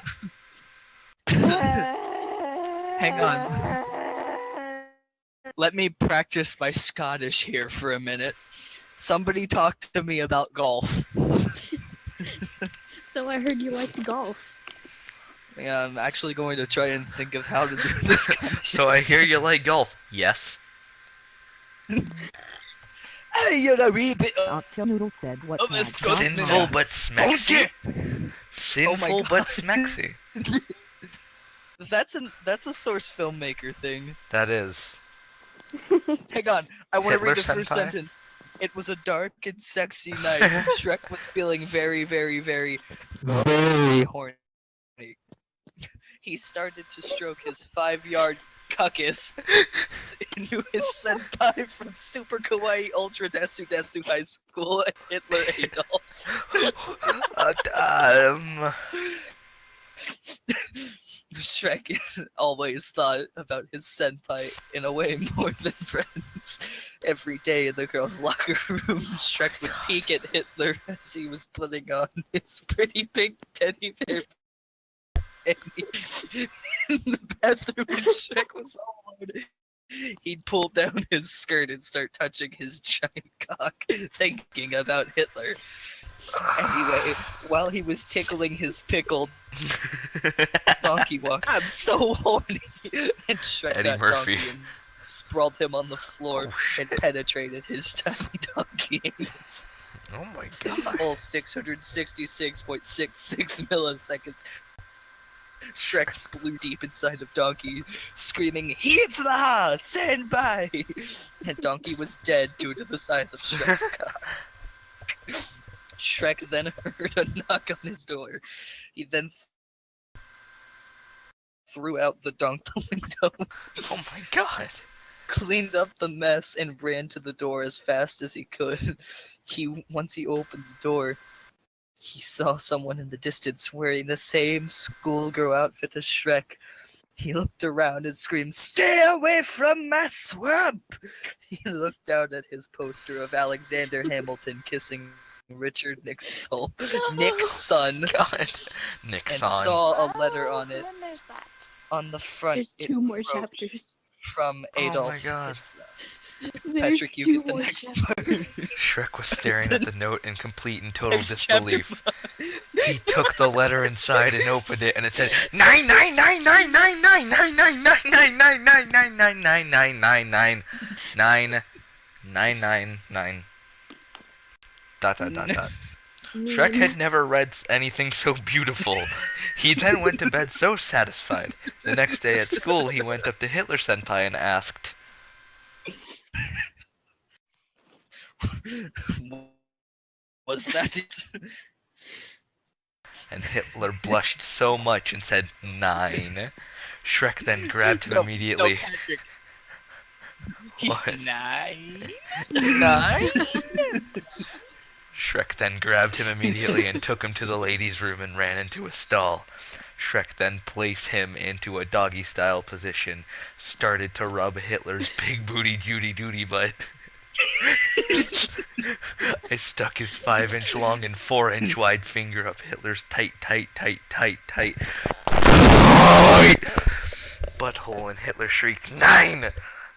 hang on. Let me practice my Scottish here for a minute. Somebody talk to me about golf. So I heard you liked golf. Yeah, I'm actually going to try and think of how to do this kind of So I shit. hear you like golf. Yes. Hey, you're a wee bit Octil Noodle said what Oh, this flag goes- Johnson Sinful had. but smexy. Okay. Sinful God. but smexy. That's a source filmmaker thing. That is. Hang on, I want to Hitler read the first senpai? sentence. It was a dark and sexy night. Shrek was feeling very, very, very, very horny. He started to stroke his 5-yard cuckus into his senpai from Super Kawaii Ultra Desu Desu High School, Hitler Adolf. Shrek always thought about his senpai in a way more than friends. Every day in the girls' locker room, Shrek would peek at Hitler as he was putting on his pretty pink teddy bear panties. In the bathroom when Shrek was alone, he'd pull down his skirt and start touching his giant cock, thinking about Hitler. Anyway, while he was tickling his pickled donkey walk, I'm so horny. And Shrek Eddie got Murphy. donkey and sprawled him on the floor Oh, and shit. penetrated his tiny donkey anus. Oh my god. All 666.66 milliseconds. Shrek splew deep inside of Donkey, screaming, "Hitler! Stand by!" And Donkey was dead due to the size of Shrek's cock. Shrek then heard a knock on his door. He then threw out the donkey window. Oh my god. Cleaned up the mess and ran to the door as fast as he could. Once he opened the door, he saw someone in the distance wearing the same schoolgirl outfit as Shrek. He looked around and screamed, "Stay away from my swamp!" He looked down at his poster of Alexander Hamilton kissing Richard Nixon, Nick's son, God. Nick's and son. saw a letter Oh, on it. then there's that. On the front, There's it 2 more wrote, chapters. From Adolf. Oh my god. There's Patrick, you 2 get the more next chapters. part. Shrek was staring at the note in complete and total Next chapter. disbelief. He took the letter inside and opened it, and it said 9999999999999999999999999. Dot. Shrek had never read anything so beautiful. He then went to bed so satisfied. The next day at school, he went up to Hitler Senpai and asked, Was that it? and Hitler blushed so much and said 9. Shrek then grabbed him No, immediately. No, Patrick. He's What? 9. 9? Shrek then grabbed him immediately and took him to the ladies' room and ran into a stall. Shrek then placed him into a doggy-style position, started to rub Hitler's big booty Judy Duty butt. I stuck his 5-inch long and 4-inch wide finger up Hitler's tight butthole, and Hitler shrieked, 9!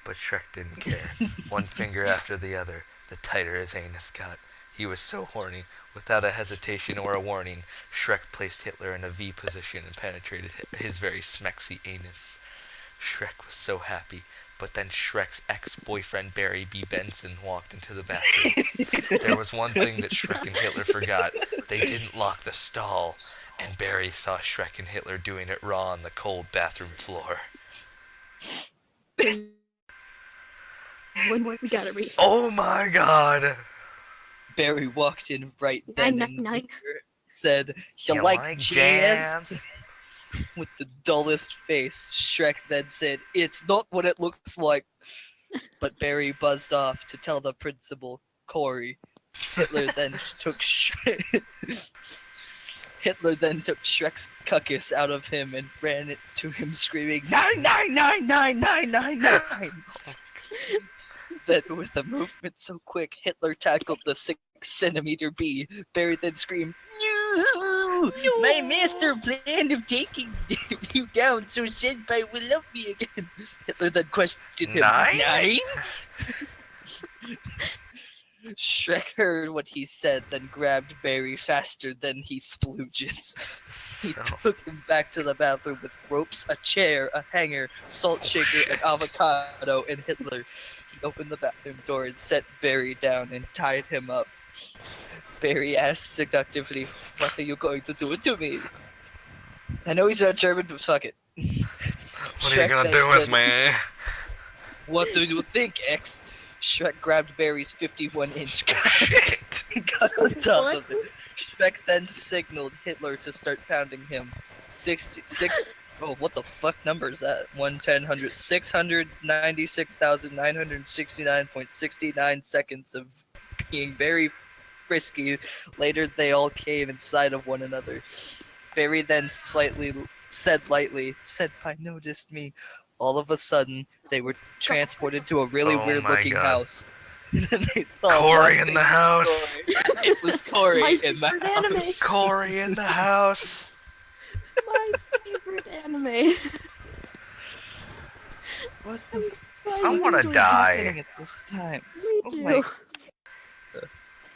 But Shrek didn't care. One finger after the other, the tighter his anus got. He was so horny. Without a hesitation or a warning, Shrek placed Hitler in a V position and penetrated his very smexy anus. Shrek was so happy, but then Shrek's ex-boyfriend Barry B. Benson walked into the bathroom. There was one thing that Shrek and Hitler forgot. They didn't lock the stall, and Barry saw Shrek and Hitler doing it raw on the cold bathroom floor. One more, we gotta read. Oh my god! Barry walked in right then 999. and said, "You like jazz?" jazz? With the dullest face, Shrek then said, "It's not what it looks like." But Barry buzzed off to tell the principal, Corey. Hitler then took Shrek's cuckus out of him and ran it to him, screaming, 9999999. Then, with a movement so quick, Hitler tackled the 6-centimeter bee. Barry then screamed, "No! My master plan of taking you down so Senpai will love me again." Hitler then questioned him, 9? Shrek heard what he said, then grabbed Barry faster than he splooges. He took him back to the bathroom with ropes, a chair, a hanger, salt shaker, an avocado, and Hitler. He opened the bathroom door and set Barry down and tied him up. Barry asked seductively, "What are you going to do to me?" I know he's not German, but fuck it. What are you gonna do with me? "What do you think, X?" Shrek grabbed Barry's 51-inch cock and got on top of it. Shrek then signaled Hitler to start pounding him. 66. Oh, what the fuck number is that? 110, 100, 696,969.69 seconds of being very frisky. Later, they all came inside of one another. Barry then said lightly, "Senpai noticed me." All of a sudden, they were transported to a really Oh weird-looking my God. house. And then they saw Corey one in the big house! Corey. It was Corey My in the favorite anime. house. Corey in the house! My favorite anime. What the fuck I wanna is die. happening at this time? Me Oh too. my-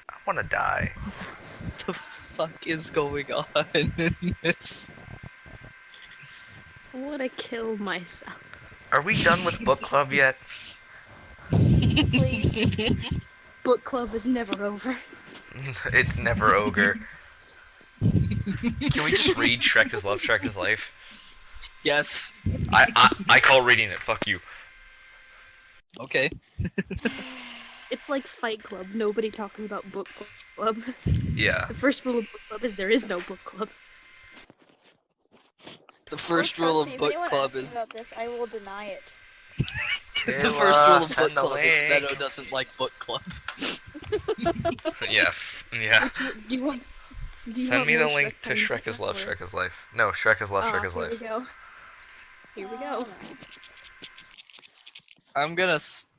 I wanna die. What the fuck is going on in this? I wanna kill myself. Are we done with book club yet? Please. Book club is never over. It's never ogre. Can we just read Shrek is Love, Shrek is Life? Yes. I call reading it. Fuck you. Okay. It's like Fight Club. Nobody talks about book club. Yeah. The first rule of book club is there is no book club. The first rule of If book anyone club asks me is about this, I will deny it. the first rule of book club is Meadow doesn't like book club. Yeah. Yeah. Do you want? Send me the more link Shrek to times Shrek is that, Love, or- Shrek is Life. No, Shrek is Love, Shrek is Here we Life. go. Here we go. I'm gonna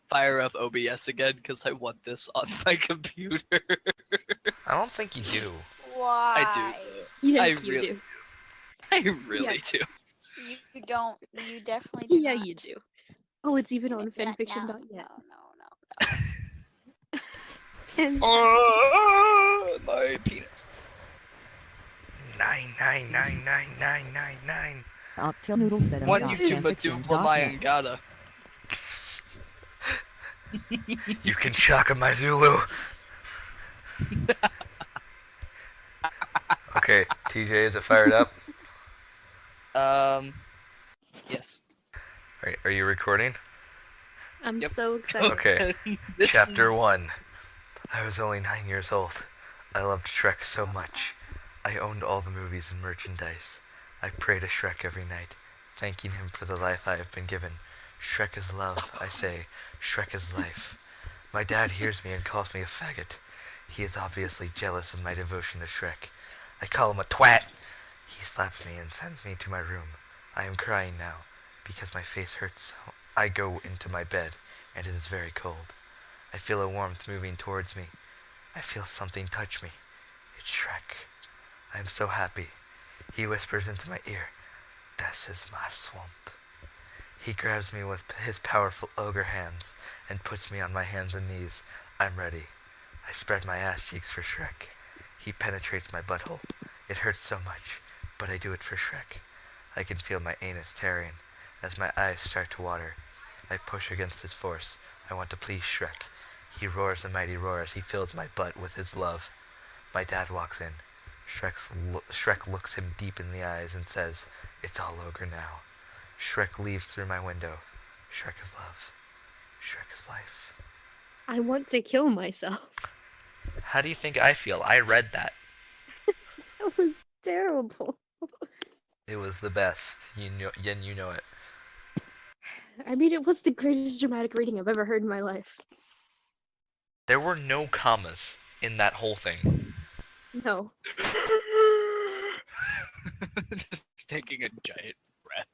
fire up OBS again because I want this on my computer. I don't think you do. Why? I do. Yes, I you really, do. I really do. You don't. You definitely do Yeah, not. you do. Oh, it's even on No, fanfiction.net. no. And My penis. 9999999. Octil Noodle said One dot YouTube fanfiction Madubla dot net. Mayangata. You can shaka my Zulu. Okay, TJ, is it fired up? Yes. Are you recording? I'm Yep. so excited. Okay. This Chapter is- 1. I was only 9 years old. I loved Shrek so much. I owned all the movies and merchandise. I pray to Shrek every night, thanking him for the life I have been given. Shrek is love, I say. Shrek is life. My dad hears me and calls me a faggot. He is obviously jealous of my devotion to Shrek. I call him a twat. He slaps me and sends me to my room. I am crying now, because my face hurts. I go into my bed, and it is very cold. I feel a warmth moving towards me. I feel something touch me. It's Shrek. I am so happy. He whispers into my ear, "This is my swamp." He grabs me with his powerful ogre hands and puts me on my hands and knees. I'm ready. I spread my ass cheeks for Shrek. He penetrates my butthole. It hurts so much, but I do it for Shrek. I can feel my anus tearing as my eyes start to water. I push against his force. I want to please Shrek. He roars a mighty roar as he fills my butt with his love. My dad walks in. Shrek looks him deep in the eyes and says, "It's all ogre now." Shrek leaves through my window. Shrek is love. Shrek is life. I want to kill myself. How do you think I feel? I read that. That was terrible. It was the best. You know it. I mean, it was the greatest dramatic reading I've ever heard in my life. There were no commas in that whole thing. No. Just taking a giant breath.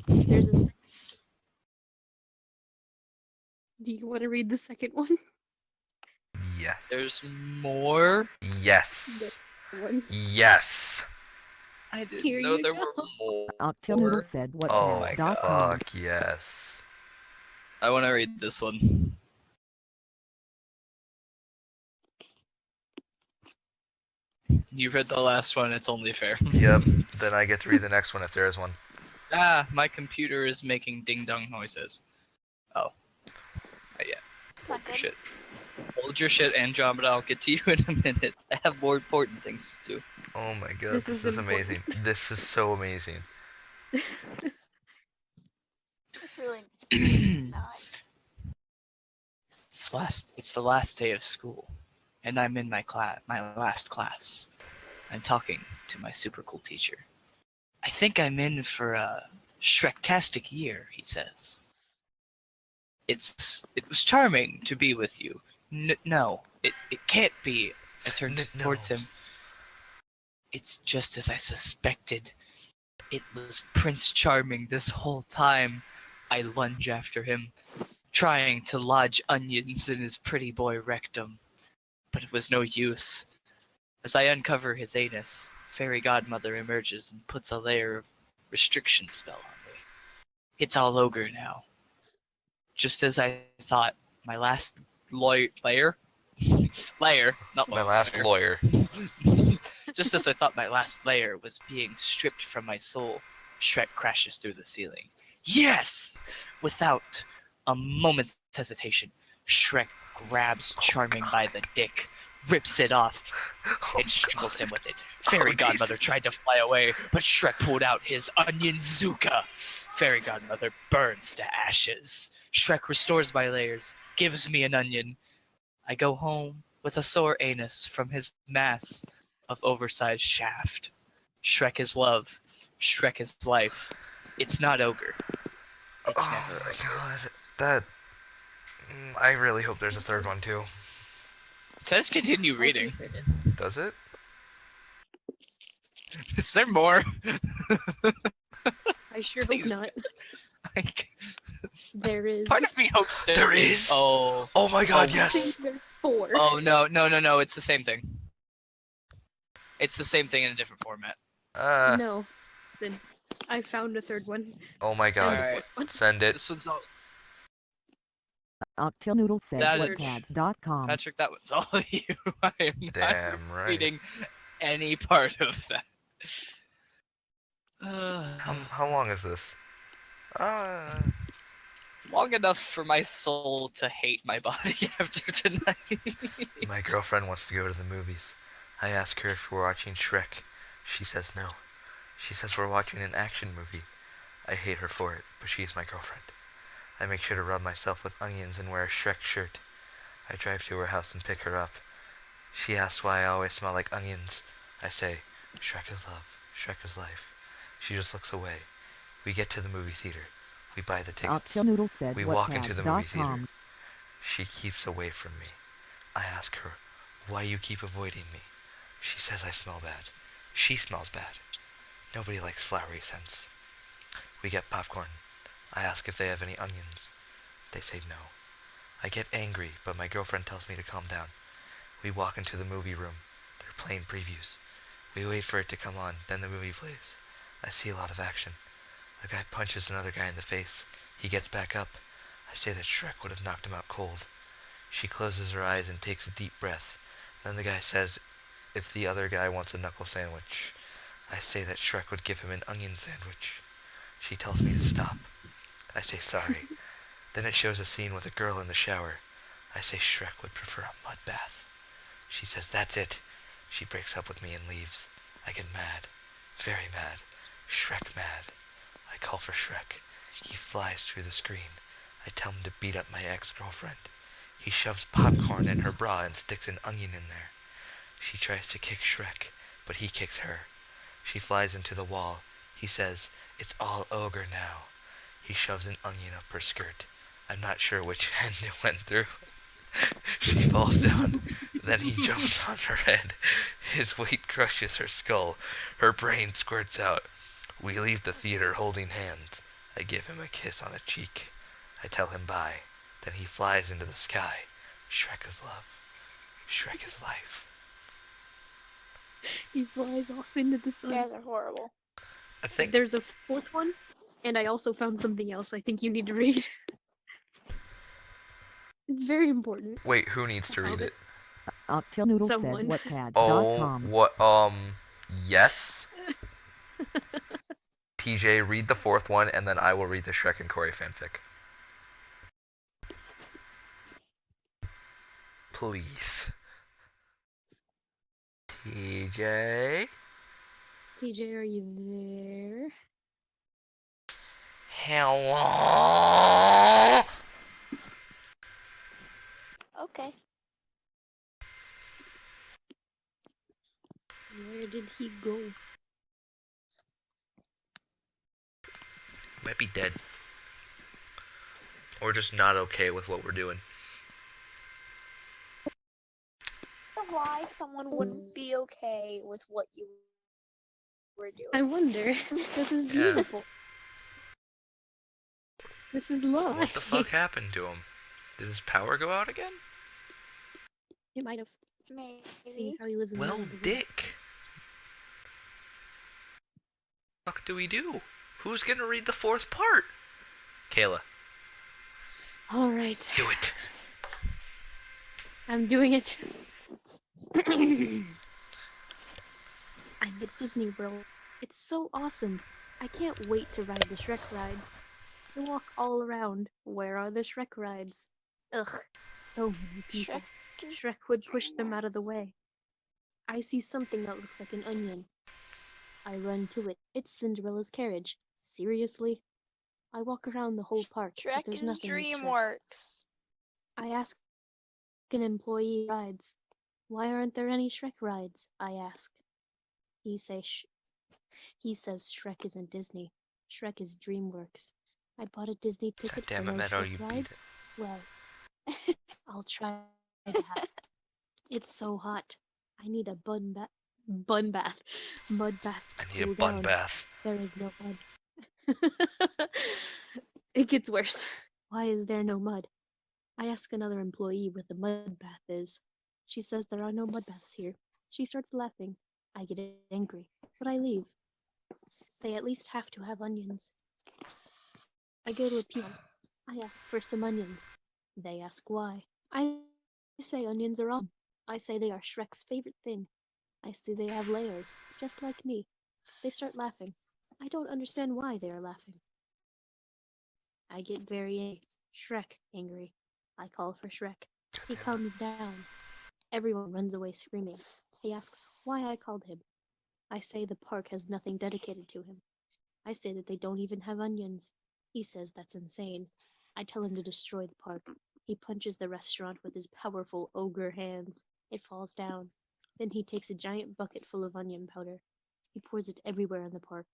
There's a. Do you want to read the second one? Yes. There's more. Yes. One. Yes. I didn't Here know you there go. were more. Octil Noodle said Oh my whatsapp.com. fuck, yes. I want to read this one. You read the last one, it's only fair. Yep. Then I get to read the next one if there is one. Ah, my computer is making ding-dong noises. Oh. Yeah. It's not Hold your good. shit. Hold your shit, Andromeda. I'll get to you in a minute. I have more important things to do. Oh my god, This this is is important. amazing. This is so amazing. It's really not. It's the last day of school, and I'm in my last class. I'm talking to my super cool teacher. I think I'm in for a Shrektastic year, he says. It was charming to be with you. No, it can't be. I turned towards him. It's just as I suspected. It was Prince Charming this whole time. I lunge after him, trying to lodge onions in his pretty boy rectum. But it was no use. As I uncover his anus, Fairy Godmother emerges and puts a layer of restriction spell on me. It's all ogre now. Just as I thought, my last layer, not My last lawyer. Just as I thought my last layer was being stripped from my soul, Shrek crashes through the ceiling. Yes! Without a moment's hesitation, Shrek grabs Charming by the dick, rips it off, and strangles him with it. Fairy Godmother tried to fly away, but Shrek pulled out his onion zuka. Fairy Godmother burns to ashes. Shrek restores my layers, gives me an onion. I go home with a sore anus from his mass of oversized shaft. Shrek is love. Shrek is life. It's not ogre. It's never Oh my ogre. god. That. I really hope there's a third one too. It says continue I'll see reading. if it is. Does it? Is there more? I sure hope Please. not. Like, There is. part of me hopes There is? Oh. Oh my god, Oh. I yes! think there's 4. Oh, no. It's the same thing. It's the same thing in a different format. No. Then I found a third one. Oh my god. And a Alright. fourth one. Send it. This one's all. Octilnoodle said That is- Wattpad.com. Patrick, that was all you. I am not Damn right. reading any part of that. How long is this? Long enough for my soul to hate my body after tonight. My girlfriend wants to go to the movies. I ask her if we're watching Shrek. She says no. She says we're watching an action movie. I hate her for it, but she is my girlfriend. I make sure to rub myself with onions and wear a Shrek shirt. I drive to her house and pick her up. She asks why I always smell like onions. I say, Shrek is love. Shrek is life. She just looks away. We get to the movie theater. We buy the tickets. Octilnoodle said We walk into the movie theater. Wattpad.com. She keeps away from me. I ask her, why you keep avoiding me? She says I smell bad. She smells bad. Nobody likes flowery scents. We get popcorn. I ask if they have any onions. They say no. I get angry, but my girlfriend tells me to calm down. We walk into the movie room. They're playing previews. We wait for it to come on, then the movie plays. I see a lot of action. A guy punches another guy in the face. He gets back up. I say that Shrek would have knocked him out cold. She closes her eyes and takes a deep breath. Then the guy says if the other guy wants a knuckle sandwich. I say that Shrek would give him an onion sandwich. She tells me to stop. I say sorry. Then it shows a scene with a girl in the shower. I say Shrek would prefer a mud bath. She says that's it. She breaks up with me and leaves. I get mad. Very mad. Shrek mad. I call for Shrek. He flies through the screen. I tell him to beat up my ex-girlfriend. He shoves popcorn in her bra and sticks an onion in there. She tries to kick Shrek, but he kicks her. She flies into the wall. He says, it's all ogre now. He shoves an onion up her skirt. I'm not sure which end it went through. She falls down. Then he jumps on her head. His weight crushes her skull. Her brain squirts out. We leave the theater holding hands. I give him a kiss on the cheek. I tell him bye. Then he flies into the sky. Shrek is love. Shrek is life. He flies off into the You sun. guys are horrible. I think. There's a fourth one, and I also found something else I think you need to read. It's very important. Wait, who needs to read it? Octilnoodle said Someone. Oh, Wattpad.com. what? Yes. TJ, read the fourth one, and then I will read the Shrek and Corey fanfic. Please. TJ? TJ, are you there? Hello? Okay. Where did he go? Might be dead. Or just not okay with what we're doing. Why someone wouldn't be okay with what you were doing. I wonder. This is Yeah. beautiful. This is love. What the fuck happened to him? Did his power go out again? It might have. Maybe. Seeing how he lives in the Well, middle of the woods. dick. What the fuck do we do? Who's gonna read the fourth part? Kaila, All right. do it. I'm doing it. I'm at Disney World. It's so awesome. I can't wait to ride the Shrek rides. I walk all around. Where are the Shrek rides? Ugh, so many people. Shrek would push them out of the way. I see something that looks like an onion. I run to it. It's Cinderella's carriage. Seriously? I walk around the whole park, but there's nothing with Shrek. DreamWorks. I ask an employee rides. Why aren't there any Shrek rides? I ask. He says Shrek isn't Disney. Shrek is DreamWorks. I bought a Disney ticket for no Meadow, Shrek you beat it. rides. Well, I'll try that. It's so hot. I need a mud bath to I need a cool bun down. bath. There is no mud. It gets worse. Why is there no mud? I ask another employee where the mud bath is. She says there are no mud baths here. She starts laughing. I get angry, but I leave. They at least have to have onions. I go to a pizza. I ask for some onions. They ask why. I say onions are on. I say they are Shrek's favorite thing. I say they have layers, just like me. They start laughing. I don't understand why they are laughing. I get very angry. Shrek angry. I call for Shrek. He comes down. Everyone runs away screaming. He asks why I called him. I say the park has nothing dedicated to him. I say that they don't even have onions. He says that's insane. I tell him to destroy the park. He punches the restaurant with his powerful ogre hands. It falls down. Then he takes a giant bucket full of onion powder. He pours it everywhere in the park.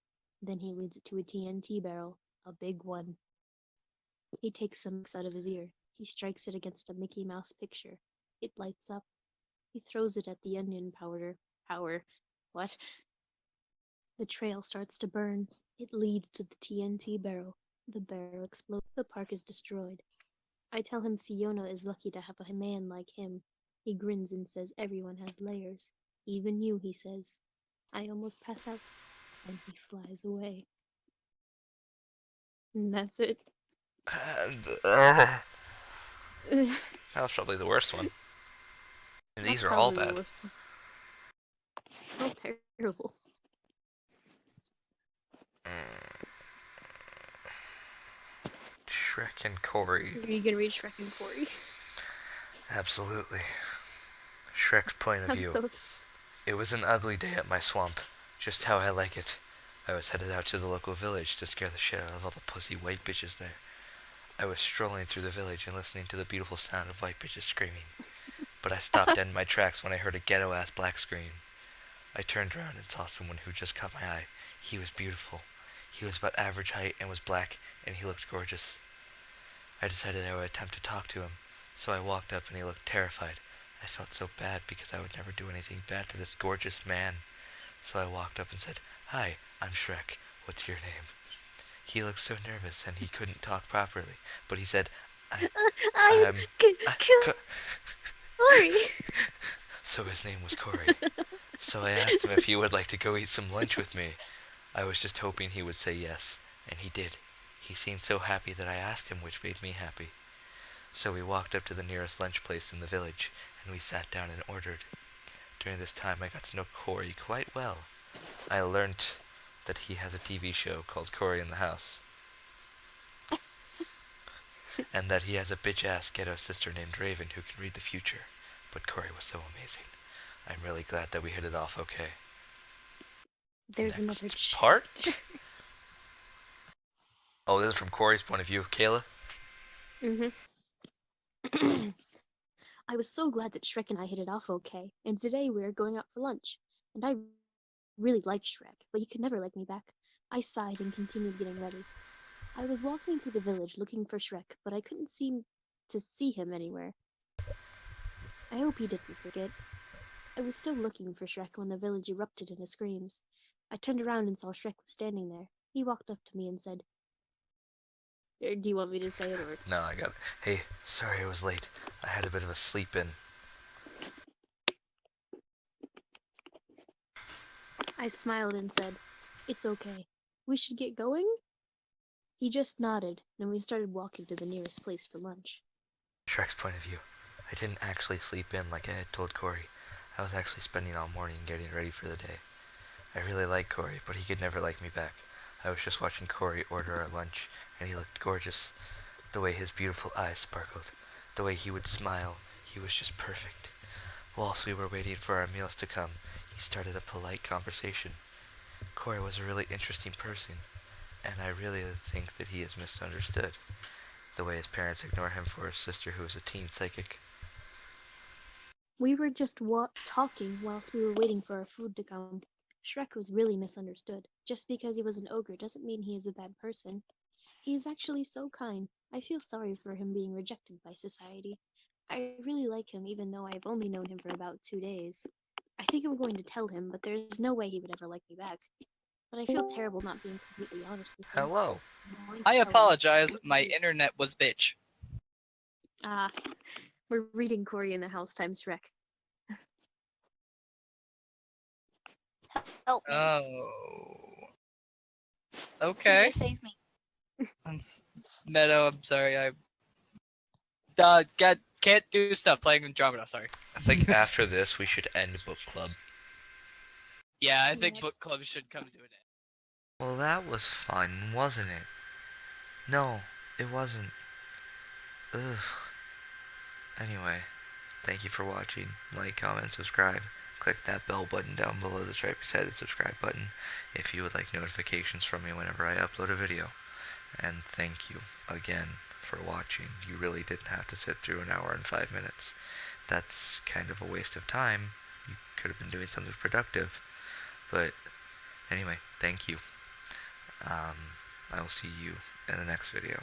Then he leads it to a TNT barrel, a big one. He takes some out of his ear. He strikes it against a Mickey Mouse picture. It lights up. He throws it at the onion powder. What? The trail starts to burn. It leads to the TNT barrel. The barrel explodes. The park is destroyed. I tell him Fiona is lucky to have a man like him. He grins and says everyone has layers. Even you, he says. I almost pass out. And he flies away. And that's it. That was probably the worst one. And these are all bad. All terrible. Shrek and Corey. Are you gonna read Shrek and Corey? Absolutely. Shrek's point of view. It was an ugly day at my swamp, just how I like it. I was headed out to the local village to scare the shit out of all the pussy white bitches there. I was strolling through the village and listening to the beautiful sound of white bitches screaming. But I stopped dead in my tracks when I heard a ghetto-ass black scream. I turned around and saw someone who just caught my eye. He was beautiful. He was about average height and was black, and he looked gorgeous. I decided I would attempt to talk to him, so I walked up and he looked terrified. I felt so bad because I would never do anything bad to this gorgeous man. So I walked up and said, "Hi, I'm Shrek. What's your name?" He looked so nervous and he couldn't talk properly, but he said, Corey. So his name was Corey. So I asked him if he would like to go eat some lunch with me. I was just hoping he would say yes, and he did. He seemed so happy that I asked him, which made me happy. So we walked up to the nearest lunch place in the village, and we sat down and ordered. During this time, I got to know Corey quite well. I learned that he has a TV show called Corey in the House. And that he has a bitch-ass ghetto sister named Raven who can read the future. But Corey was so amazing. I'm really glad that we hit it off okay. There's Next another part? Oh, this is from Corey's point of view. Kaila? I was so glad that Shrek and I hit it off okay, and today we are going out for lunch. And I really like Shrek, but he could never like me back. I sighed and continued getting ready. I was walking through the village looking for Shrek, but I couldn't seem to see him anywhere. I hope he didn't forget. I was still looking for Shrek when the village erupted into screams. I turned around and saw Shrek was standing there. He walked up to me and said, "Do you want me to say it or?" No, I got it. Hey, sorry I was late. I had a bit of a sleep in. I smiled and said, "It's okay. We should get going?" He just nodded, and we started walking to the nearest place for lunch. Shrek's point of view. I didn't actually sleep in like I had told Corey. I was actually spending all morning getting ready for the day. I really like Corey, but he could never like me back. I was just watching Corey order our lunch, and he looked gorgeous. The way his beautiful eyes sparkled, the way he would smile, he was just perfect. Whilst we were waiting for our meals to come, he started a polite conversation. Corey was a really interesting person, and I really think that he is misunderstood. The way his parents ignore him for his sister who is a teen psychic. We were just talking whilst we were waiting for our food to come. Shrek was really misunderstood. Just because he was an ogre doesn't mean he is a bad person. He is actually so kind. I feel sorry for him being rejected by society. I really like him even though I've only known him for about 2 days. I think I'm going to tell him, but there's no way he would ever like me back. But I feel terrible not being completely honest with him. Hello. I apologize, my internet was bitch. We're reading Corey in the House times Shrek. Help me. Oh. Okay. TJ, save me. Meadow, I'm sorry, I can't do stuff playing Andromeda, sorry. I think after this we should end book club. Yeah, I think book club should come to an end. Well, that was fun, wasn't it? No, it wasn't. Ugh. Anyway, thank you for watching. Like, comment, subscribe. Click that bell button down below that's right beside the subscribe button if you would like notifications from me whenever I upload a video. And thank you again for watching. You really didn't have to sit through an hour and 5 minutes. That's kind of a waste of time. You could have been doing something productive. But anyway, thank you. I will see you in the next video.